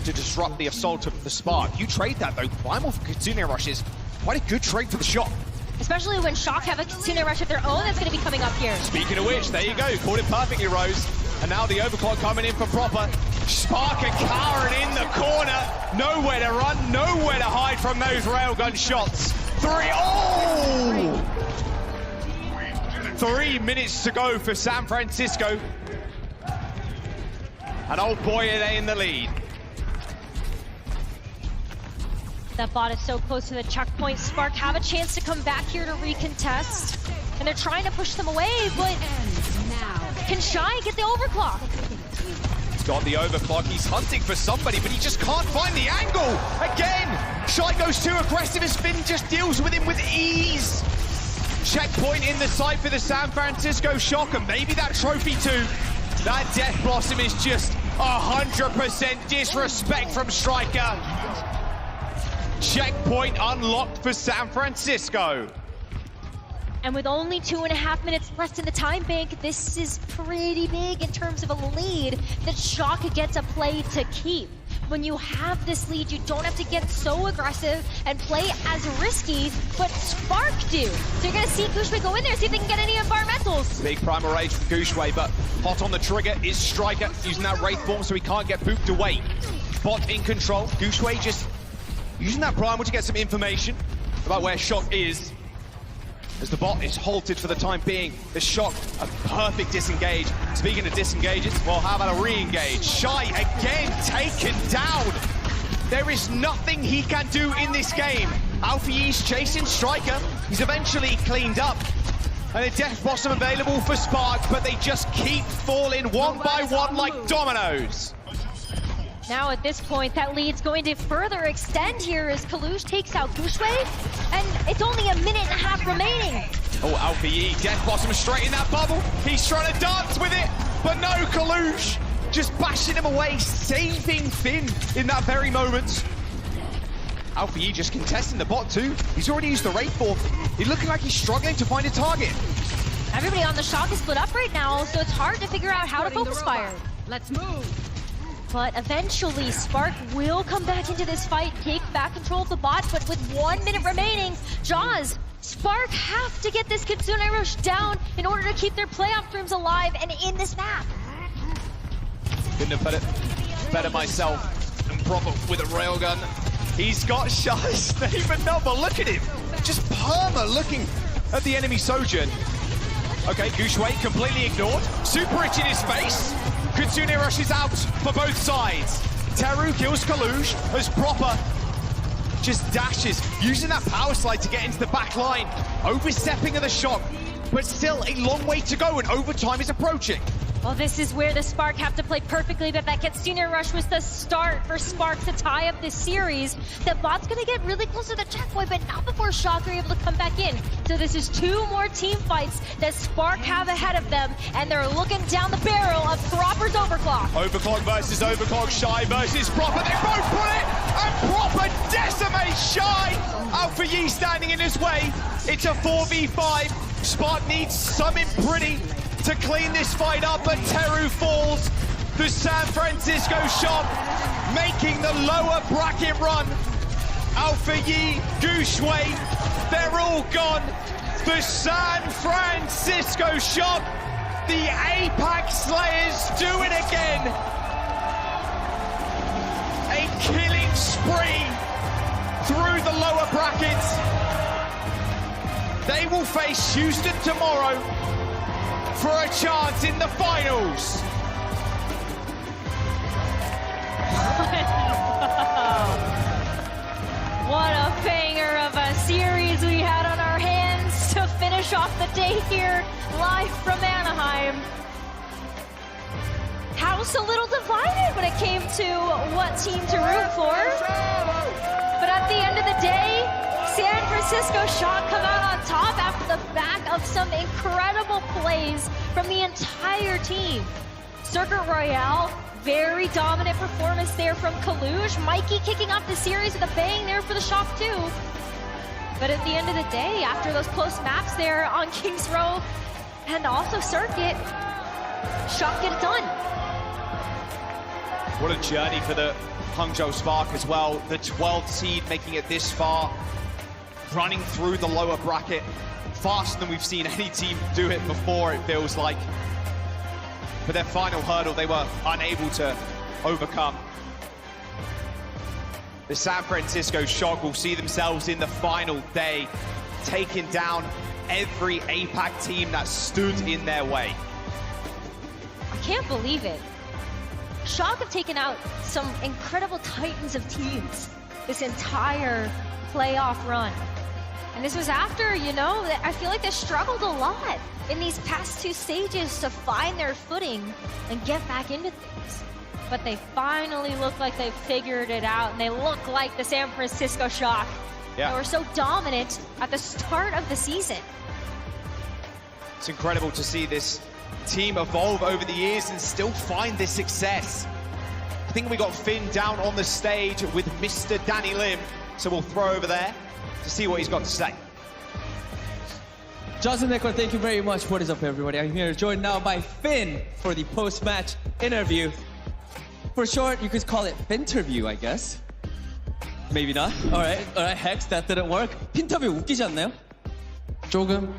to disrupt the assault of the Spark. You trade that though. Primal for Kitsune Rush is quite a good trade for the Shock. Especially when Shock have a Kitsune Rush of their own that's going to be coming up here. Speaking of which, there you go. Called it perfectly, Rose. And now the overclock coming in for Proper. Spark and Karen in the corner. Nowhere to run, nowhere to hide from those railgun shots. 3 minutes to go for San Francisco. And oh boy, are they in the lead. That bot is so close to the checkpoint. Spark have a chance to come back here to recontest. And they're trying to push them away, but can Shy get the overclock? He's got the overclock. He's hunting for somebody, but he just can't find the angle. Again, Shy goes too aggressive as Finn just deals with him with ease. Checkpoint in the sight for the San Francisco Shock, and maybe that trophy too. That Death Blossom is just 100% disrespect from Striker. Checkpoint unlocked for San Francisco. And with only 2.5 minutes left in the time bank, this is pretty big in terms of a lead that Shock gets a play to keep. When you have this lead, you don't have to get so aggressive and play as risky, but Spark do. So you're gonna see Gooshway go in there, see if they can get any environmentals. Big Primal Rage from Gooshway, but hot on the trigger is Striker, using that Wraith form so he can't get booped away. Bot in control, Gooshway just using that Primal to get some information about where Shock is. As the bot is halted for the time being, the Shock, a perfect disengage. Speaking of disengages, well, how about a re-engage? Shy again taken down. There is nothing he can do in this game. Alpha Yi's chasing Striker. He's eventually cleaned up. And a Death Blossom available for Spark, but they just keep falling one by one like dominoes. Now at this point, that lead's going to further extend here as Kalush takes out Gooshway, and it's only 1.5 minutes remaining. Oh, Alpha Yi, Death Blossom straight in that bubble. He's trying to dance with it, but no, Kalush just bashing him away, saving Finn in that very moment. Alpha Yi just contesting the bot too. He's already used the Wraith form. He's looking like he's struggling to find a target. Everybody on the Shock is split up right now, so it's hard to figure out how to focus fire. Let's move. But eventually, Spark will come back into this fight, take back control of the bot, but with 1 minute remaining, Jaws, Spark have to get this Kitsune Rush down in order to keep their playoff dreams alive and in this map. Couldn't have put it better myself. And Proper with a railgun. He's got Shy's name number. Look at him. Just perma looking at the enemy Sojourn. Okay, Gushway completely ignored. Super Rich in his face. Kitsune rushes out for both sides. Teru kills Kalush as Proper just dashes, using that power slide to get into the back line. Overstepping of the Shock, but still a long way to go and overtime is approaching. Well, this is where the Spark have to play perfectly, but that Kitsune Rush was the start for Spark to tie up this series. The bot's gonna get really close to the checkpoint, but not before Shock are able to come back in. So this is 2 more team fights that Spark have ahead of them, and they're looking down the barrel of Proper's Overclock. Overclock versus Overclock, Shy versus Proper. They both put it, and Proper decimates Shy. Alpha Yi standing in his way. It's a 4v5. Spark needs something pretty to clean this fight up, but Teru falls. The San Francisco Shock making the lower bracket run. Alpha Yi, Gushway, they're all gone. The San Francisco Shock, the Apex Slayers do it again. A killing spree through the lower brackets. They will face Houston tomorrow for a chance in the finals. What a banger of a series we had on our hands to finish off the day here, live from Anaheim. House a little divided when it came to what team to root for. But at the end of the day, San Francisco Shock come out on top after the back of some incredible plays from the entire team. Circuit Royale, very dominant performance there from Kalush. Mikey kicking off the series with a bang there for the Shock too. But at the end of the day, after those close maps there on Kings Row and also Circuit, Shock get it done. What a journey for the Hangzhou Spark as well. The 12th seed making it this far, running through the lower bracket faster than we've seen any team do it before, it feels like. But their final hurdle, they were unable to overcome. The San Francisco Shock will see themselves in the final day, taking down every APAC team that stood in their way. I can't believe it. Shock have taken out some incredible titans of teams this entire playoff run. And this was after, you know, I feel like they struggled a lot in these past 2 stages to find their footing and get back into things. But they finally look like they figured it out, and they look like the San Francisco Shock. Yeah. They were so dominant at the start of the season. It's incredible to see this team evolve over the years and still find this success. I think we got Finn down on the stage with Mr. Danny Lim, so we'll throw over there to see what he's got to say. Johnson Nicholas, thank you very much. What is up, everybody? I'm here joined now by Finn for the post-match interview. For short, you could call it Finterview, I guess. Maybe not. All right, Hex, that didn't work. Finterview 웃기지 않나요? 조금.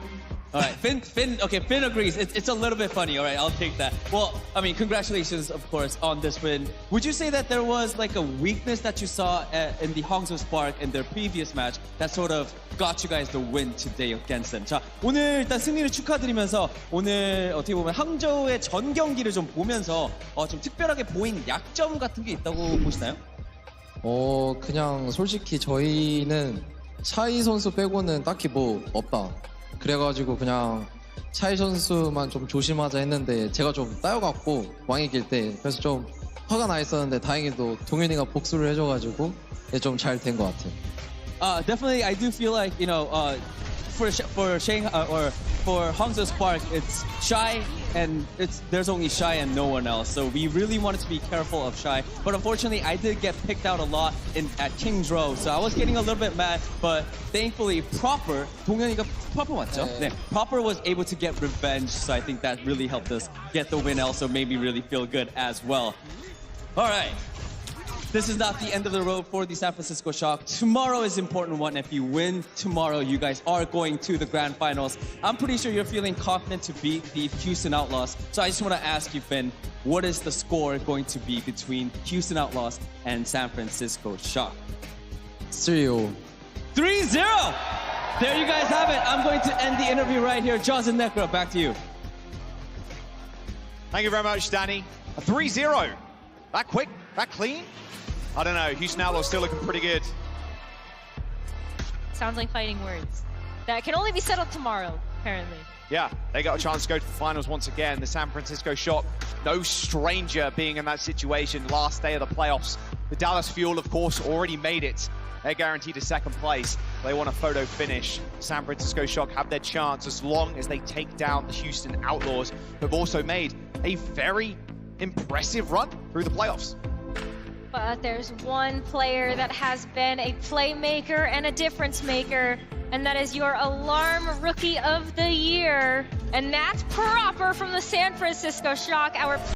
All right, Finn agrees. It's a little bit funny. All right, I'll take that. Well, I mean, congratulations, of course, on this win. Would you say that there was like a weakness that you saw in the Hangzhou Spark in their previous match that sort of got you guys the win today against them? 자, 오늘 일단 승리를 축하드리면서 오늘 어떻게 보면 항저우의 전 경기를 좀 보면서 좀 특별하게 보인 약점 같은 게 있다고 보시나요? 그냥 솔직히 저희는 차이 선수 빼고는 딱히 뭐 없다. 그래가지고 그냥 차이 선수만 좀 조심하자 했는데 제가 좀 따여갖고 왕이 길 때 그래서 좀 화가 나 있었는데 다행히도 동현이가 복수를 해줘가지고 좀 잘 된 것 같아요. Definitely, I do feel like, you know, for Shanghai or for Hangzhou Spark, it's Shy and there's only Shy and no one else. So we really wanted to be careful of Shy. But unfortunately, I did get picked out a lot at King's Row. So I was getting a little bit mad. But thankfully, Proper, 동현이가 Proper 맞죠? 네. Proper was able to get revenge. So I think that really helped us get the win. Also made me really feel good as well. All right. This is not the end of the road for the San Francisco Shock. Tomorrow is an important one. If you win tomorrow, you guys are going to the grand finals. I'm pretty sure you're feeling confident to beat the Houston Outlaws. So I just want to ask you, Finn, what is the score going to be between Houston Outlaws and San Francisco Shock? 3-0. 3-0! There you guys have it. I'm going to end the interview right here. Johnson Necro, back to you. Thank you very much, Danny. A 3-0. That quick, that clean? I don't know. Houston Outlaws still looking pretty good. Sounds like fighting words. That can only be settled tomorrow, apparently. Yeah, they got a chance to go to the finals once again. The San Francisco Shock, no stranger being in that situation. Last day of the playoffs. The Dallas Fuel, of course, already made it. They're guaranteed a second place. They want a photo finish. San Francisco Shock have their chance as long as they take down the Houston Outlaws, who have also made a very impressive run through the playoffs. But there's one player that has been a playmaker and a difference maker, and that is your Alarm Rookie of the Year, and that's Proper from the San Francisco Shock, our